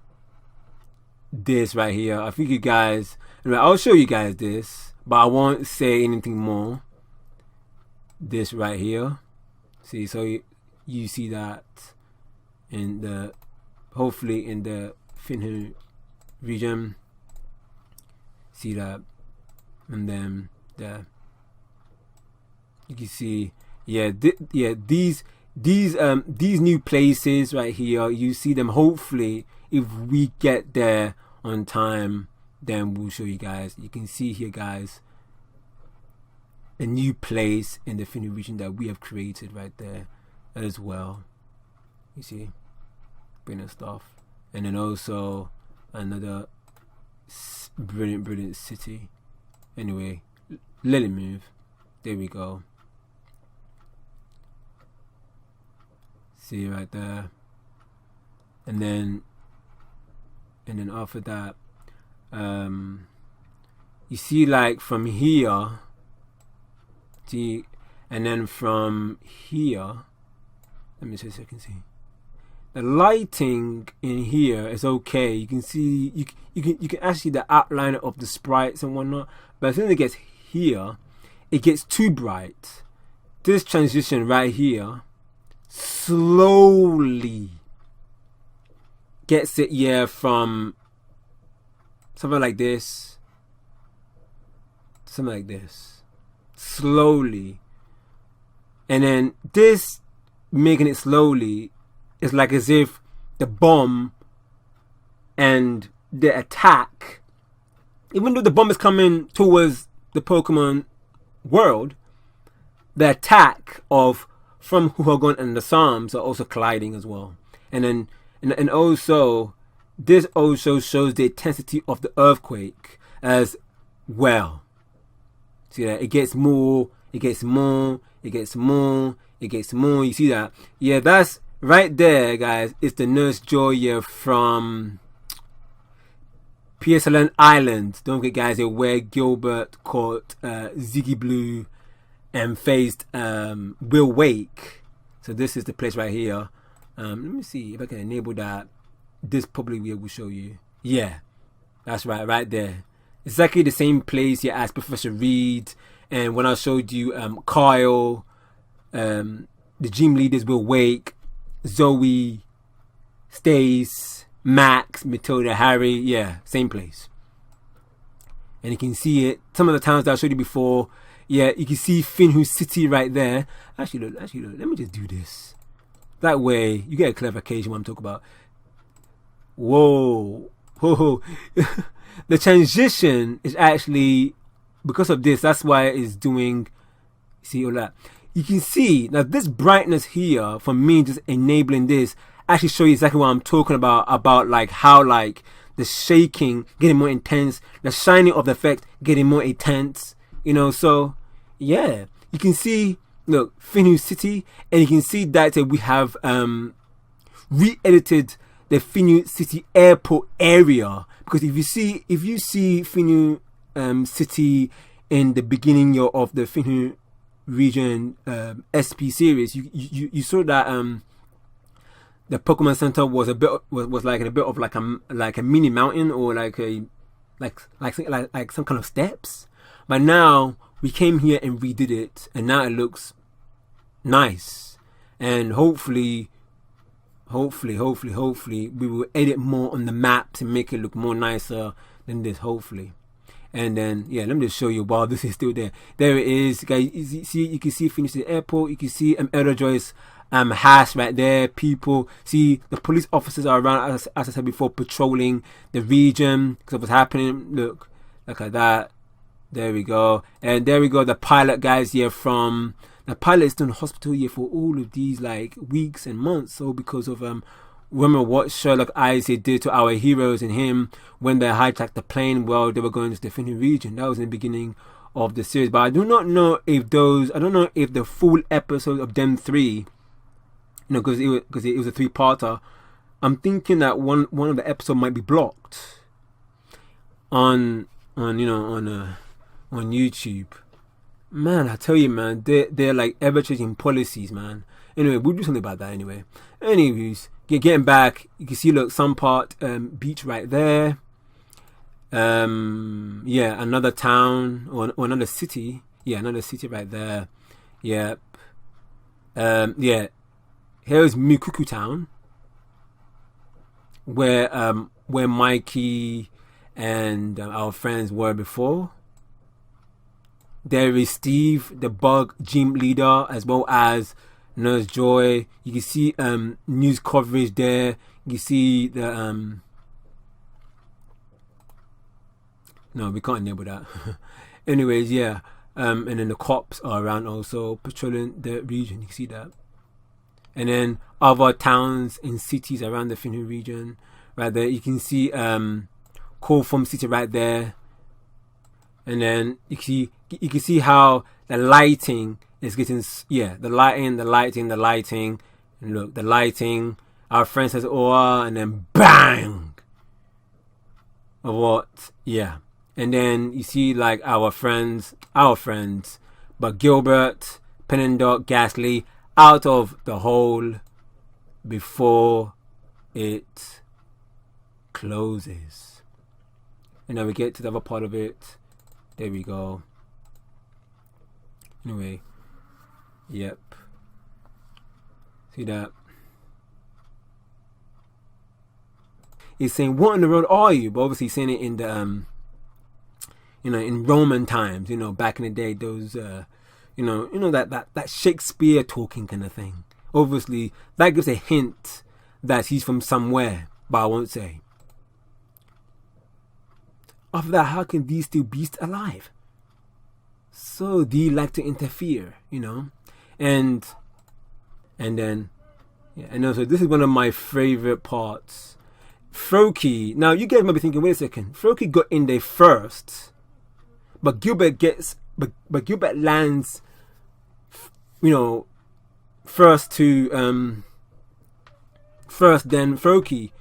this right here. I think you guys. I'll show you guys this, but I won't say anything more. This right here. See, so you see that in the, hopefully in the Finnou region. See that, and then there you can see, these new places right here. You see them. Hopefully, if we get there on time, then we'll show you guys. You can see here, guys, a new place in the Finnou region that we have created right there as well. You see, brilliant stuff. And then also another brilliant city. Anyway, let it move. There we go. See right there. And then after that, you see, like from here, see, and then from here, let me see so you can see. The lighting in here is okay. You can see, you can actually see the outline of the sprites and whatnot. But as soon as it gets here, it gets too bright. This transition right here slowly gets it from something like this, something like this. slowly. And then this making it slowly is like as if the bomb and the attack, even though the bomb is coming towards the Pokemon world, the attack of from Huagon and the Psalms are also colliding as well. And then and also this also shows the intensity of the earthquake as well. See that? It gets more, it gets more, it gets more, it gets more. You see that? Yeah, that's right there, guys. It's the Nurse Joya from PSLN Island. Don't forget, guys, where Gilbert caught Ziggy Blue and faced Will Wake. So this is the place right here. Let me see if I can enable that. This probably will show you. Yeah, that's right there. Exactly the same place here as Professor Reed. And when I showed you Kyle, the gym leaders Will Wake, Zoe, Stace, Max, Matilda, Harry. Yeah, same place. And you can see it. Some of the towns that I showed you before. Yeah, you can see Finnou City right there. Actually, look. Let me just do this. That way, you get a clarification what I'm talking about. Whoa. The transition is actually, because of this, that's why it's doing, see all that. You can see, now this brightness here, for me, just enabling this, actually show you exactly what I'm talking about like how like the shaking getting more intense, the shining of the effect getting more intense, you know. So yeah, you can see, look, Finnou City, and you can see that we have re-edited the Finnou City airport area, because if you see Finnou City in the beginning of the Finnou region SP series, you saw that the Pokemon Center was like in a bit of like a mini mountain, or like some kind of steps. But now we came here and redid it, and now it looks nice. And hopefully we will edit more on the map to make it look more nicer than this, hopefully. And then yeah, let me just show you while this is still there. There it is, guys. You can see Finnou City Airport. You can see Elder Joyce hash right there. People see the police officers are around, as I said before, patrolling the region because of what's happening. Look at that. There we go. And there we go, the pilot guys here from the pilot is in the hospital here for all of these like weeks and months. So because of remember what Sherlock Isaac did to our heroes and him when they hijacked the plane while they were going to the Finnou region. That was in the beginning of the series. But I do not know if I don't know if the full episode of them three, because it was a 3-parter. I'm thinking that one of the episodes might be blocked on YouTube. Man, I tell you, man, they're like ever changing policies, man. Anyway, we'll do something about that anyway. Anyways, getting back, you can see, look, some part beach right there. Yeah, another town or another city. Yeah, another city right there. Yep. Yeah. Here's Mikuku Town, where Mikey and our friends were before. There is Steve, the bug gym leader, as well as Nurse Joy. You can see news coverage there. You can see the no, we can't enable that. Anyways, yeah. And then the cops are around also patrolling the region. You can see that. And then other towns and cities around the Finnou region right there. You can see Corfom City right there. And then you can see how the lighting is getting, yeah, the lighting. And look, the lighting. Our friend says, oh, and then bang. Or what? Yeah. And then you see like our friends, but Gilbert, Penendot, Ghastly out of the hole before it closes. And then we get to the other part of it. There we go. Anyway, yep. See that? He's saying, "What in the road are you?" But obviously, he's saying it in in Roman times, back in the day, those, that Shakespeare talking kind of thing. Obviously, that gives a hint that he's from somewhere, but I won't say. After that, how can these two beasts alive? So they like to interfere, and then, and also this is one of my favorite parts. Froakie. Now you guys might be thinking, wait a second, Froakie got in there first, but Gilbert lands, first then Froakie.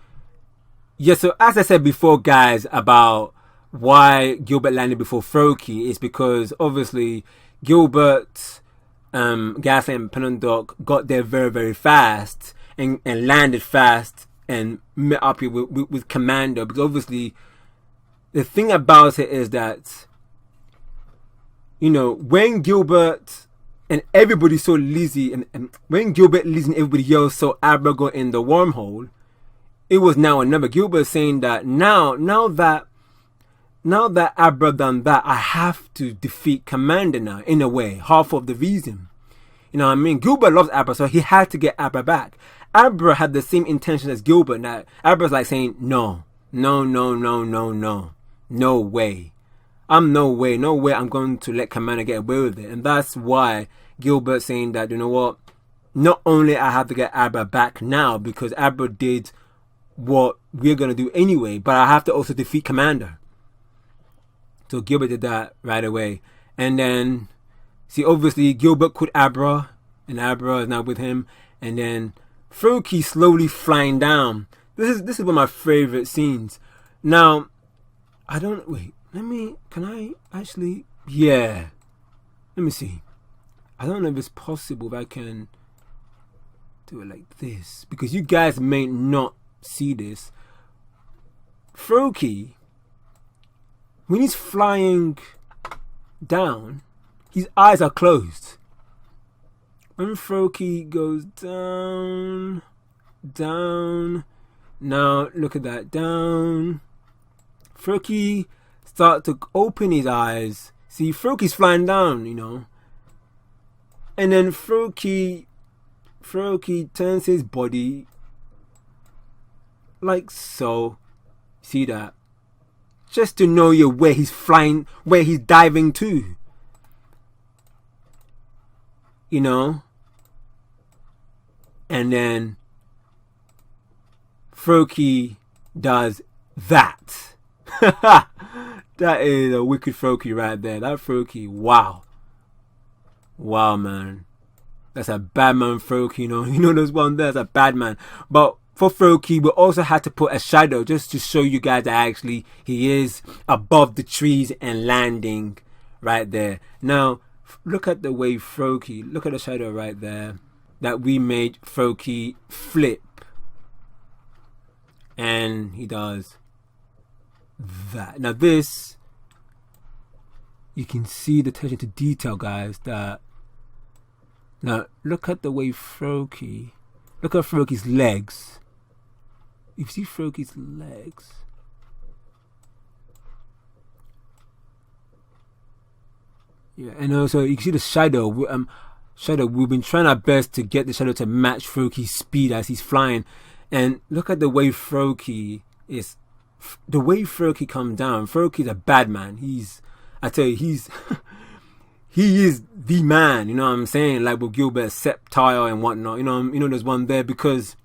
Yeah, so as I said before, guys, about why Gilbert landed before Froakie is because obviously Gilbert, Gaslight and Penondoc got there very, very fast and landed fast and met up here with Commander, because obviously the thing about it is that when Gilbert and everybody saw Lizzie and when Gilbert, Lizzie and everybody else saw Abra go in the wormhole, it was now another Gilbert saying that now that Abra done that, I have to defeat Commander now, in a way, half of the reason. You know what I mean? Gilbert loves Abra, so he had to get Abra back. Abra had the same intention as Gilbert. Now, Abra's like saying, no way. No way I'm going to let Commander get away with it. And that's why Gilbert's saying that, you know what, not only I have to get Abra back now, because Abra did what we're going to do anyway, but I have to also defeat Commander. So Gilbert did that right away. And then, see, obviously Gilbert caught Abra, and Abra is now with him. And then Froakie slowly flying down. This is one of my favorite scenes. Now, can I actually, let me see. I don't know if it's possible if I can do it like this, because you guys may not see this. Froakie, when he's flying down, his eyes are closed. When Froakie goes down, now look at that, down. Froakie start to open his eyes. See, Froakie's flying down, and then Froakie turns his body like so. See that? Just to know where he's flying, where he's diving to. And then Froakie does that. That is a wicked Froakie right there. That Froakie, wow, man. That's a bad man Froakie, there's one there, that's a bad man. But for Froakie, we also had to put a shadow just to show you guys that actually he is above the trees and landing right there. Now, look at the way Froakie, look at the shadow right there that we made Froakie flip. And he does that. Now this, you can see the attention to detail, guys, that now look at the way Froakie, look at Froakie's legs. You see Froakie's legs. Yeah, and also you can see the shadow. We've been trying our best to get the shadow to match Froakie's speed as he's flying. And look at the way Froakie is. The way Froakie comes down. Froakie's a bad man. I tell you, he is the man. You know what I'm saying? Like with Gilbert, Sceptile and whatnot. There's one there because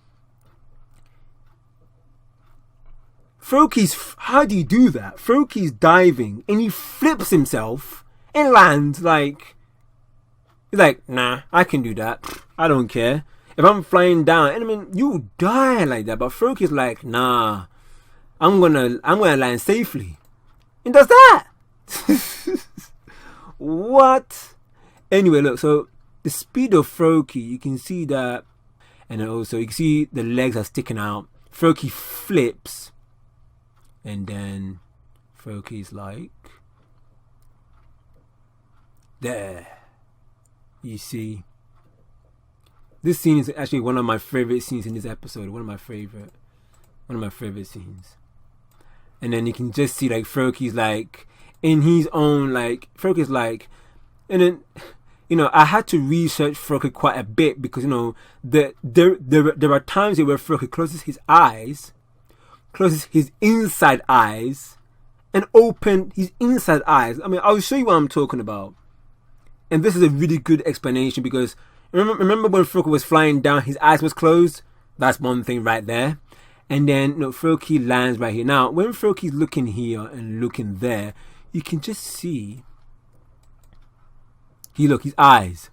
Froakie's. How do you do that? Froakie's diving and he flips himself and lands like. He's like, nah, I can do that. I don't care. If I'm flying down, and you die like that. But Froakie's like, nah, I'm gonna land safely. And does that? What? Anyway, look. So the speed of Froakie, you can see that, and then also you can see the legs are sticking out. Froakie flips, and then Froakie's like, there. You see, this scene is actually one of my favorite scenes in this episode. One of my favorite scenes. And then you can just see like Froakie's like in his own, like, Froakie's like, and then, you know, I had to research Froakie quite a bit because, you know, there are times where Froakie closes his eyes, closes his inside eyes, and open his inside eyes. I mean, I'll show you what I'm talking about. And this is a really good explanation because remember when Froakie was flying down, his eyes was closed? That's one thing right there. And then, you know, Froakie lands right here. Now, when Froakie's looking here and looking there, you can just see, his eyes.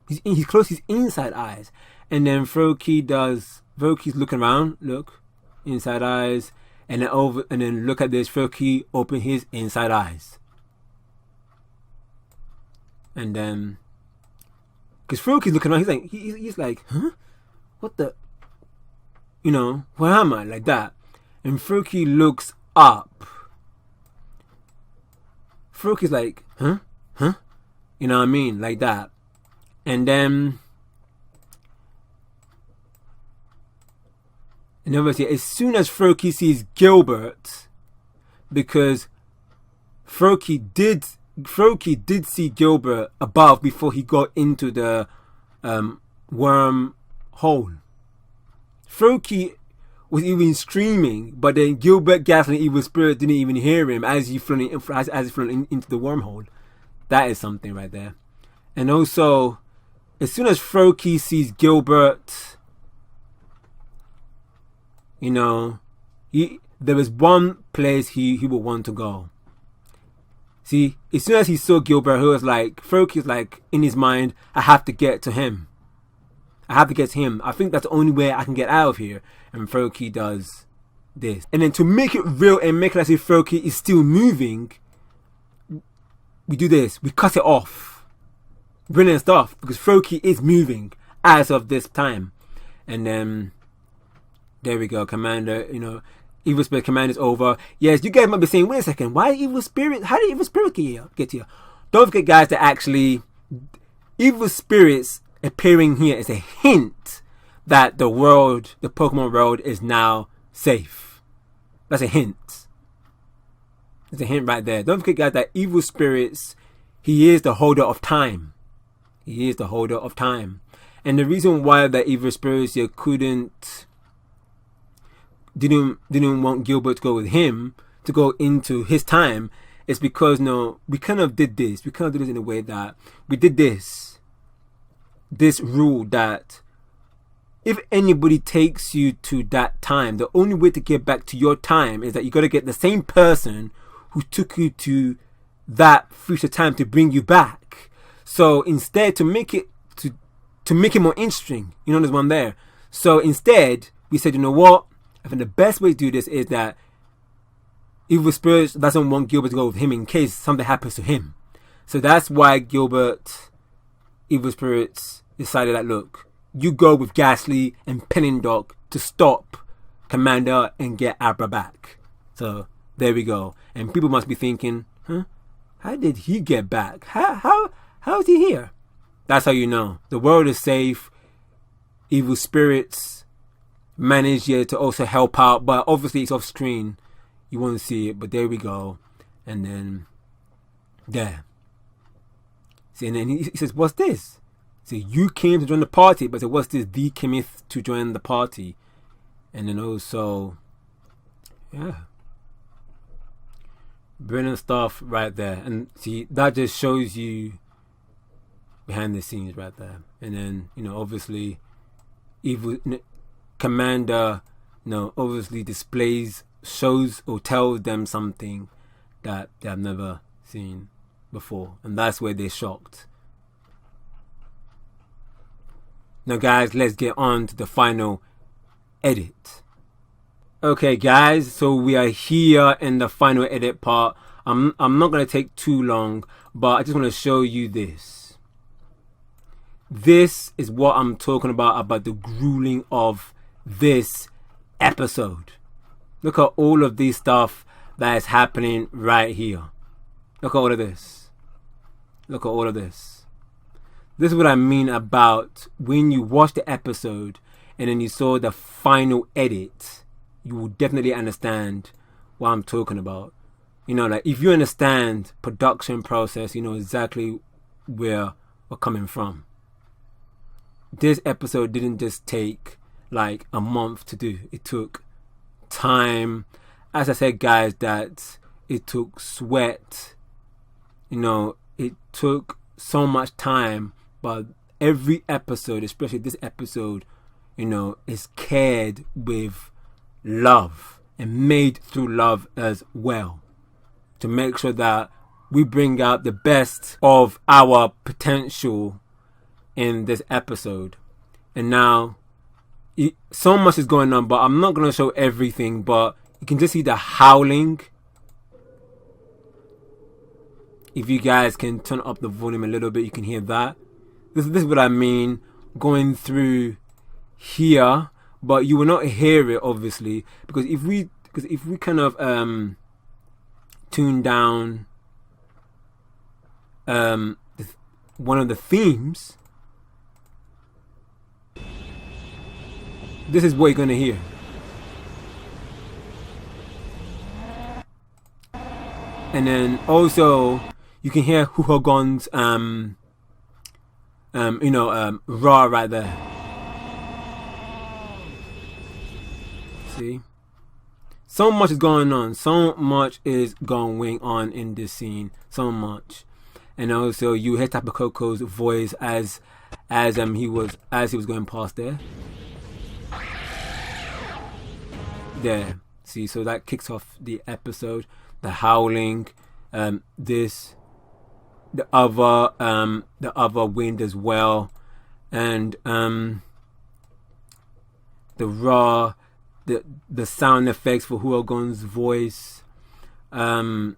He's closed his inside eyes. And then Froakie's looking around, look, inside eyes. And then look at this, Froakie open his inside eyes. And then, because Froakie's looking around, he's like, huh? What the? You know, where am I? Like that. And Froakie looks up. Froakie's like, huh? Huh? You know what I mean? Like that. And then, and obviously, as soon as Froakie sees Gilbert, because Froakie did see Gilbert above before he got into the worm hole. Froakie was even screaming, but then Gilbert, Ghastly, Evil Spirit didn't even hear him as he flew into the wormhole. That is something right there. And also, as soon as Froakie sees Gilbert, you know, there was one place he would want to go. See, as soon as he saw Gilbert, he was like, Froakie's like, in his mind, I have to get to him. I think that's the only way I can get out of here. And Froakie does this. And then to make it real and make it as if Froakie is still moving, we do this. We cut it off. Brilliant stuff. Because Froakie is moving as of this time. And then, there we go. Commander, you know, Evil Spirit command is over. Yes, you guys might be saying, wait a second, why Evil Spirit? How did Evil Spirit get here? Don't forget, guys, that actually Evil Spirits appearing here is a hint that the Pokemon world is now safe. That's a hint. It's a hint right there. Don't forget, guys, that Evil Spirits, he is the holder of time. He is the holder of time. And the reason why the Evil Spirits here didn't want Gilbert to go with him, to go into his time, is because, no, we kind of did this. We kind of did this in a way that we did this rule that if anybody takes you to that time, the only way to get back to your time is that you got to get the same person who took you to that future time to bring you back. So instead, to make it more interesting, you know, there's one there. So instead, we said, you know what? I think the best way to do this is that Evil Spirit doesn't want Gilbert to go with him in case something happens to him. So that's why Evil Spirits decided that, look, you go with Ghastly and Pennindock to stop Commander and get Abra back. So there we go. And people must be thinking, huh? How did he get back? How is he here? That's how you know. The world is safe. Evil Spirits managed to also help out, but obviously it's off screen. You won't see it, but there we go. And then there. See, and then he says, what's this? See, you came to join the party, but what's this? Thee cometh to join the party. And then also, yeah, brilliant stuff right there. And see, that just shows you behind the scenes right there. And then, you know, obviously Commander, you know, obviously shows or tells them something that they have never seen before, and that's where they're shocked. Now, guys, let's get on to the final edit. Okay, guys, so we are here in the final edit part. I'm not going to take too long, but I just want to show you this. This is what I'm talking about the grueling of this episode. Look at all of this stuff that is happening right here. Look at all of this. Look at all of this. This is what I mean about when you watch the episode and then you saw the final edit. You will definitely understand what I'm talking about. You know, like if you understand production process, you know exactly where we're coming from. This episode didn't just take like a month to do. It took time. As I said, guys, that it took sweat. You know, it took so much time, but every episode, especially this episode, you know, is cared with love and made through love as well, to make sure that we bring out the best of our potential in this episode. And now so much is going on, but I'm not going to show everything, but you can just see the howling. If you guys can turn up the volume a little bit, you can hear that. This is what I mean, going through here, but you will not hear it obviously, because if we kind of tune down one of the themes, this is what you're gonna hear. And then also you can hear Huhogon's raw right there. See? So much is going on. So much is going on in this scene. So much. And also you hear Tapu Koko's voice as he was going past there. There. See, so that kicks off the episode. The howling, the other wind as well, and the raw, the sound effects for Huogon's voice, that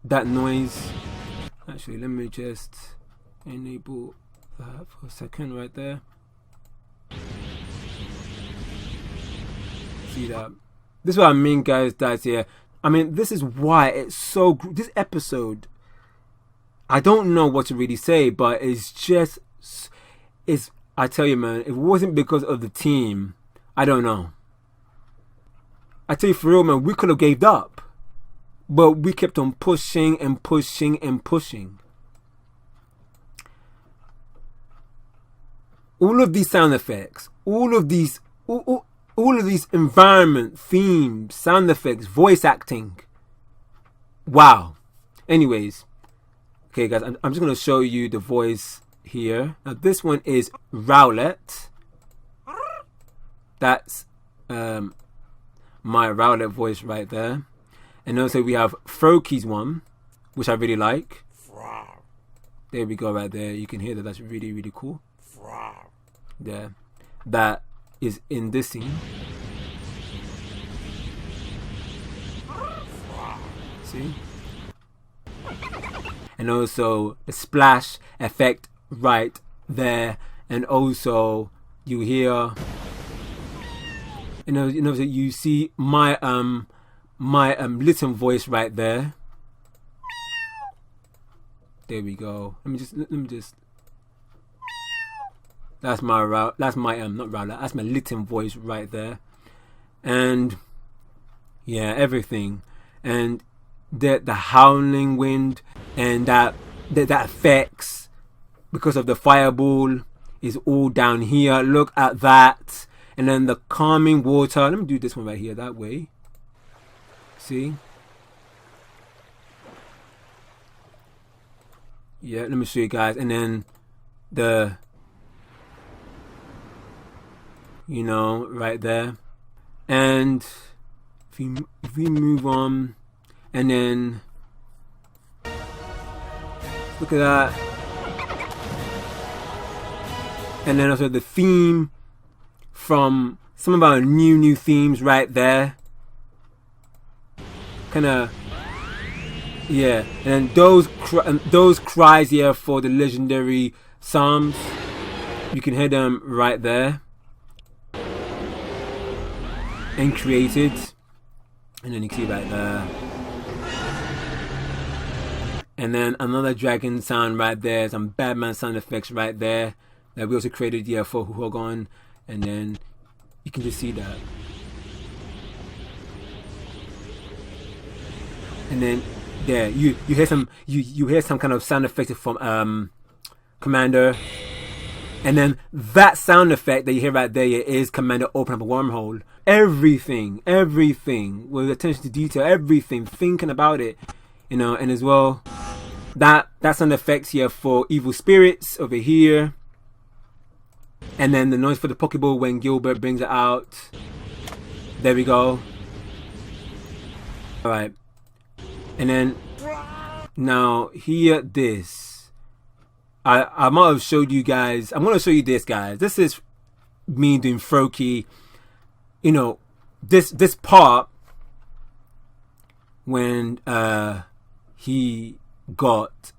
noise. Actually, let me just enable that for a second right there. See that? This is what I mean, guys. That's here. I mean, this is why it's so. This episode, I don't know what to really say, but it's just. I tell you, man, if it wasn't because of the team, I don't know. I tell you for real, man, we could have gave up, but we kept on pushing and pushing and pushing. All of these sound effects, all of these environment, themes, sound effects, voice acting. Wow. Anyways, okay, guys, I'm just gonna show you the voice here. Now this one is Rowlet. That's my Rowlet voice right there. And also we have Froakie's one, which I really like. There we go, right there. You can hear that. That's really, really cool. There. That is in this scene. See? And also the splash effect right there, and also you hear, you see my little voice right there. There we go. Let me just. That's my not Rowlet. That's my little voice right there, and yeah, everything, and the howling wind, and that effects because of the fireball is all down here. Look at that, and then the calming water. Let me do this one right here. That way, see. Yeah, let me show you guys, and then the. Right there, and if we move on, and then look at that, and then also the theme from some of our new themes right there, kind of, yeah, and then those cries here for the legendary psalms, you can hear them right there. And created, and then you can see right there, and then another dragon sound right there, some Batman sound effects right there that we also created here for Huogon, and then you can just see that. And then there you hear some you hear some kind of sound effect from Commander. And then that sound effect that you hear right there is Commander open up a wormhole. Everything with attention to detail, everything, thinking about it, you know. And as well, that sound effects here for evil spirits over here. And then the noise for the Pokeball when Gilbert brings it out. There we go. Alright. And then now here this. I might have showed you guys. I'm gonna show you this, guys. This is me doing Froakie. You know, this part when he got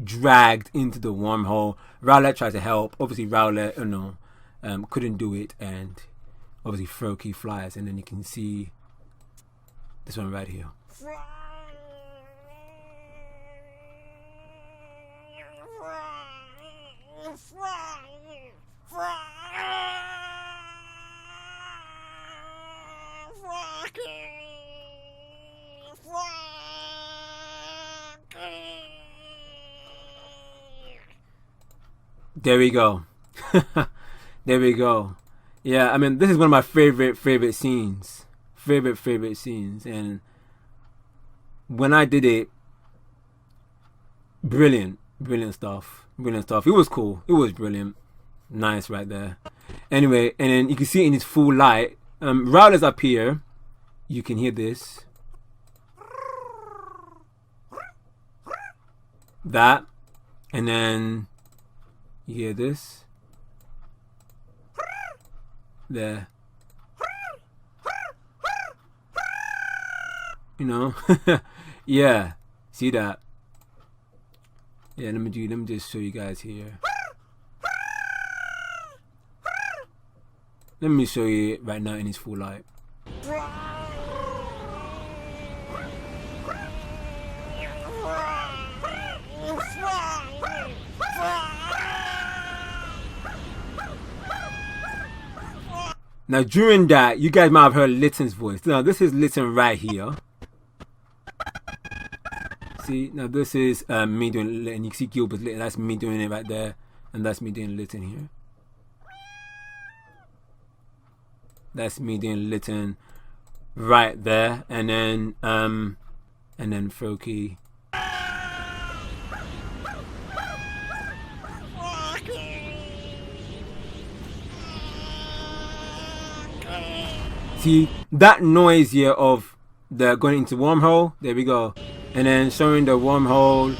dragged into the wormhole. Rowlet tried to help. Obviously, Rowlet, you know, couldn't do it, and obviously Froakie flies, and then you can see this one right here. There we go. There we go. Yeah, I mean, this is one of my favorite scenes. Favorite scenes. And when I did it, brilliant stuff. It was cool. It was brilliant. Nice right there. Anyway, and then you can see it in its full light. Rowlet's up here. You can hear this. That. And then you hear this. There. You know? Yeah. See that? Yeah, let me just show you guys here. Let me show you it right now in its full light. Now during that, you guys might have heard Litten's voice. Now this is Litten right here. See, now this is me doing Litten. You can see Gilbert's Litten. That's me doing it right there, and that's me doing Litten here. That's me doing Litten right there, and then Froakie. See that noise here of the going into wormhole. There we go, and then showing the wormhole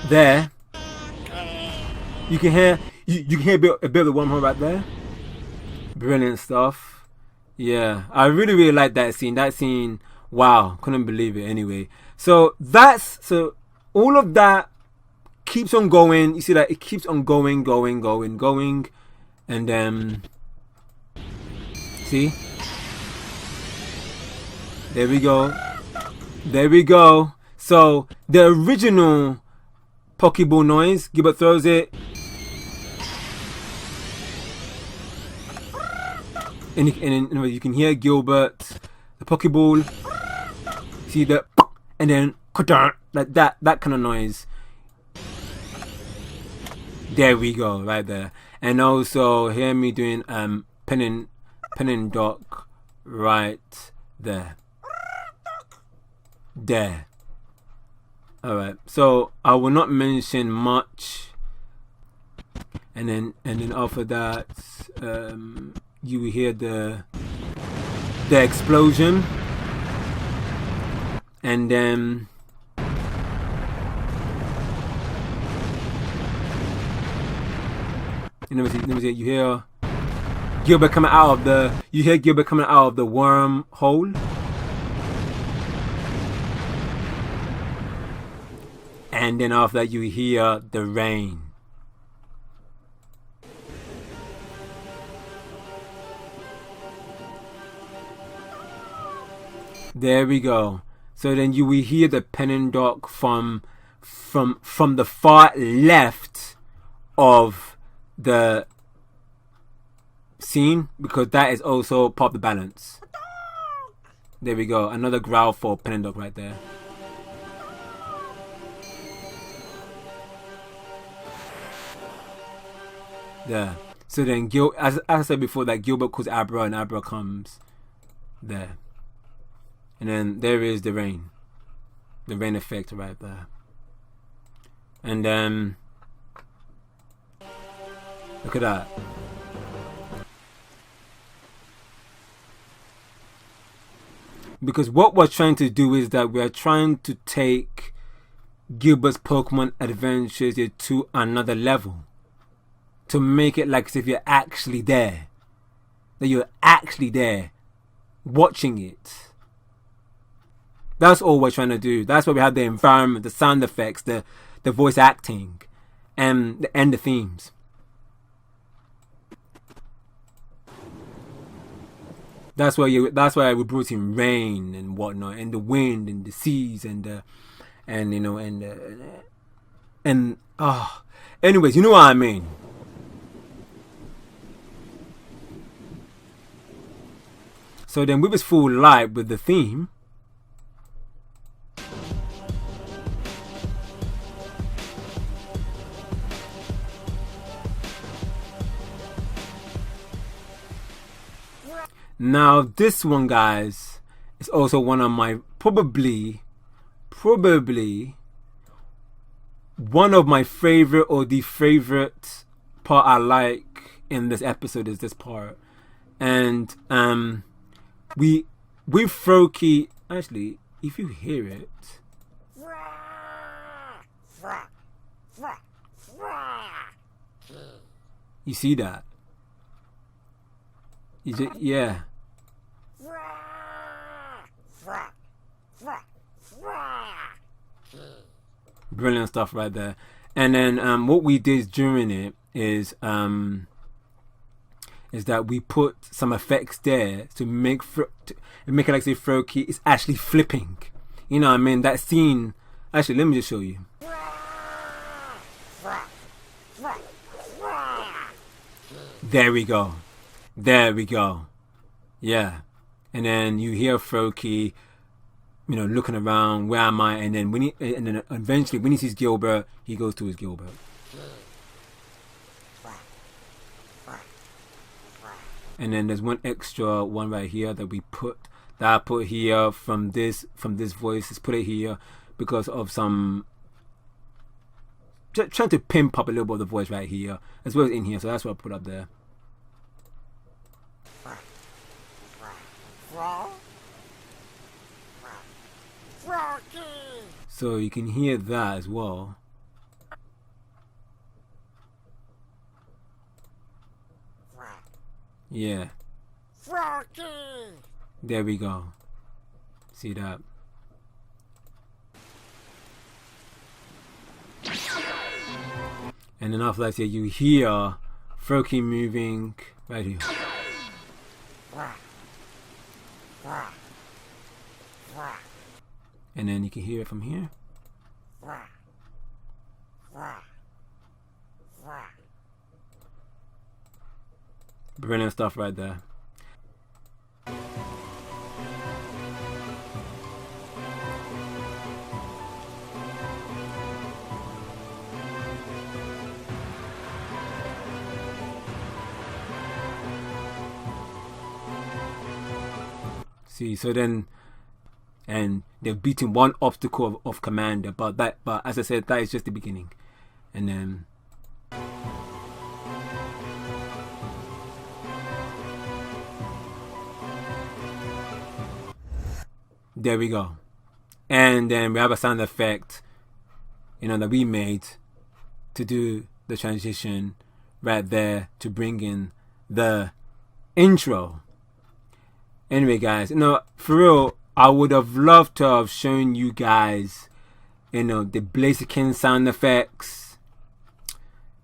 there. You can hear a bit of the wormhole right there. Brilliant stuff. Yeah, I really like that scene. That scene, wow, couldn't believe it. Anyway, so all of that keeps on going. You see that it keeps on going, and then see. There we go. So the original Pokeball noise, Gilbert throws it, and you can hear Gilbert, the Pokeball. See that, and then like that kind of noise. There we go, right there. And also hear me doing pen and dock right there. There. Alright, so I will not mention much, and then after that you will hear the explosion, and then you hear Gilbert coming out of the wormhole. And then after that, you hear the rain. There we go. So then you will hear the pen and dock from the far left of the scene, because that is also part of the balance. There we go. Another growl for pen and dock right there. there. So then as I said before, that Gilbert calls Abra and Abra comes there. And then there is the rain. The rain effect right there. And then look at that. Because what we're trying to do is that we're trying to take Gilbert's Pokemon adventures to another level. To make it like as if you're actually there. That you're actually there. Watching it. That's all we're trying to do. That's why we have the environment, the sound effects, the voice acting, and the themes. That's why we brought in rain and whatnot, and the wind and the seas and anyways, you know what I mean. So then with his full light with the theme, now this one, guys, is also one of my probably one of my favorite, or the favorite part I like in this episode is this part. And with Froakie, actually, if you hear it, you see that? Yeah. Brilliant stuff right there. And then what we did during it is that we put some effects there to make it like say Froakie is actually flipping. You know what I mean? That scene. Actually, let me just show you. There we go. There we go. Yeah. And then you hear Froakie, you know, looking around, where am I? And then eventually when he sees Gilbert, he goes to his Gilbert. And then there's one extra one right here that I put here from this voice. Let's put it here because of some trying to pimp up a little bit of the voice right here as well as in here. So that's what I put up there. So you can hear that as well. Yeah. There we go. See that? And then after that, you hear Froakie moving right here. And then you can hear it from here. Brilliant stuff right there. See, so then, and they've beaten one obstacle of Commander, but as I said, that is just the beginning. And then there we go. And then we have a sound effect, you know, that we made to do the transition right there to bring in the intro. Anyway, guys, you know, for real, I would have loved to have shown you guys, you know, the Blaziken sound effects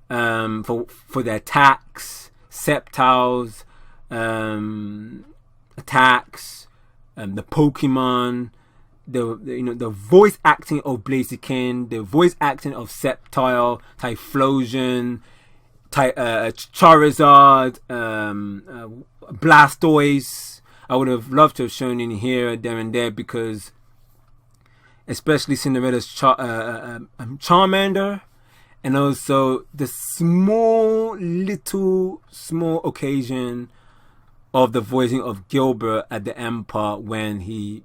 for the attacks, Sceptiles, attacks, the Pokemon, the voice acting of Blaziken, the voice acting of Sceptile, Typhlosion, Charizard, Blastoise. I would have loved to have shown in here, there and there, because especially Cinderella's Charmander and also the small occasion of the voicing of Gilbert at the end part when he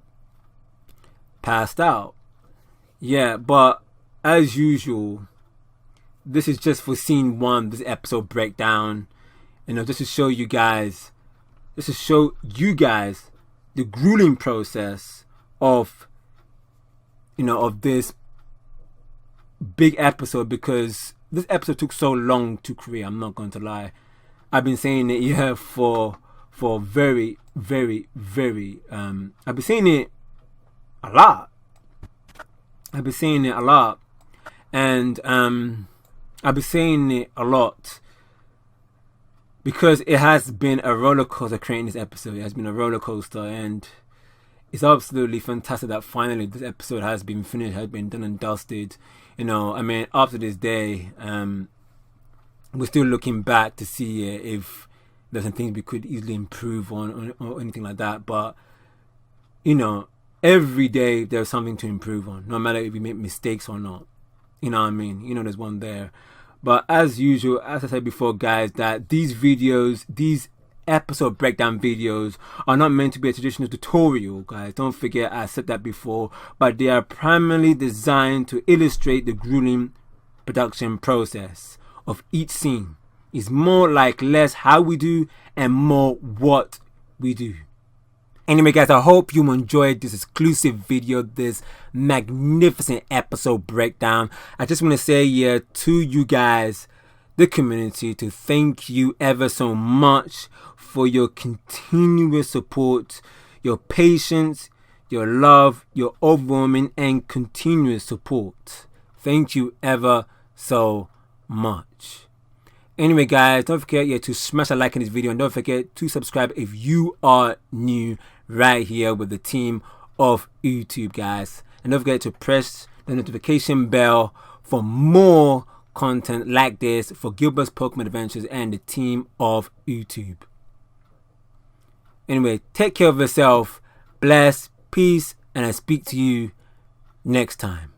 passed out. Yeah, but as usual, this is just for scene 1, this episode breakdown. Just to show you guys, the grueling process of of this big episode, because this episode took so long to create. I'm not going to lie. I've been saying it for very, very, very I've been saying it a lot. And I've been saying it a lot because it has been a roller coaster creating this episode. It has been a roller coaster, and it's absolutely fantastic that finally this episode has been finished, has been done and dusted. After this day, we're still looking back to see if there's some things we could easily improve on or anything like that. But every day there's something to improve on, no matter if we make mistakes or not. There's one there. But as usual, as I said before, guys, that these episode breakdown videos are not meant to be a traditional tutorial, guys. Don't forget, I said that before. But they are primarily designed to illustrate the grueling production process of each scene. It's more like less how we do and more what we do. Anyway, guys, I hope you enjoyed this exclusive video, this magnificent episode breakdown. I just want to say to you guys, the community, to thank you ever so much for your continuous support, your patience, your love, your overwhelming and continuous support. Thank you ever so much. Anyway, guys, don't forget to smash a like in this video, and don't forget to subscribe if you are new right here with the team of YouTube, guys. And don't forget to press the notification bell for more content like this for Gilbert's Pokemon Adventures and the team of Uthtube. Anyway, take care of yourself, bless, peace, and I speak to you next time.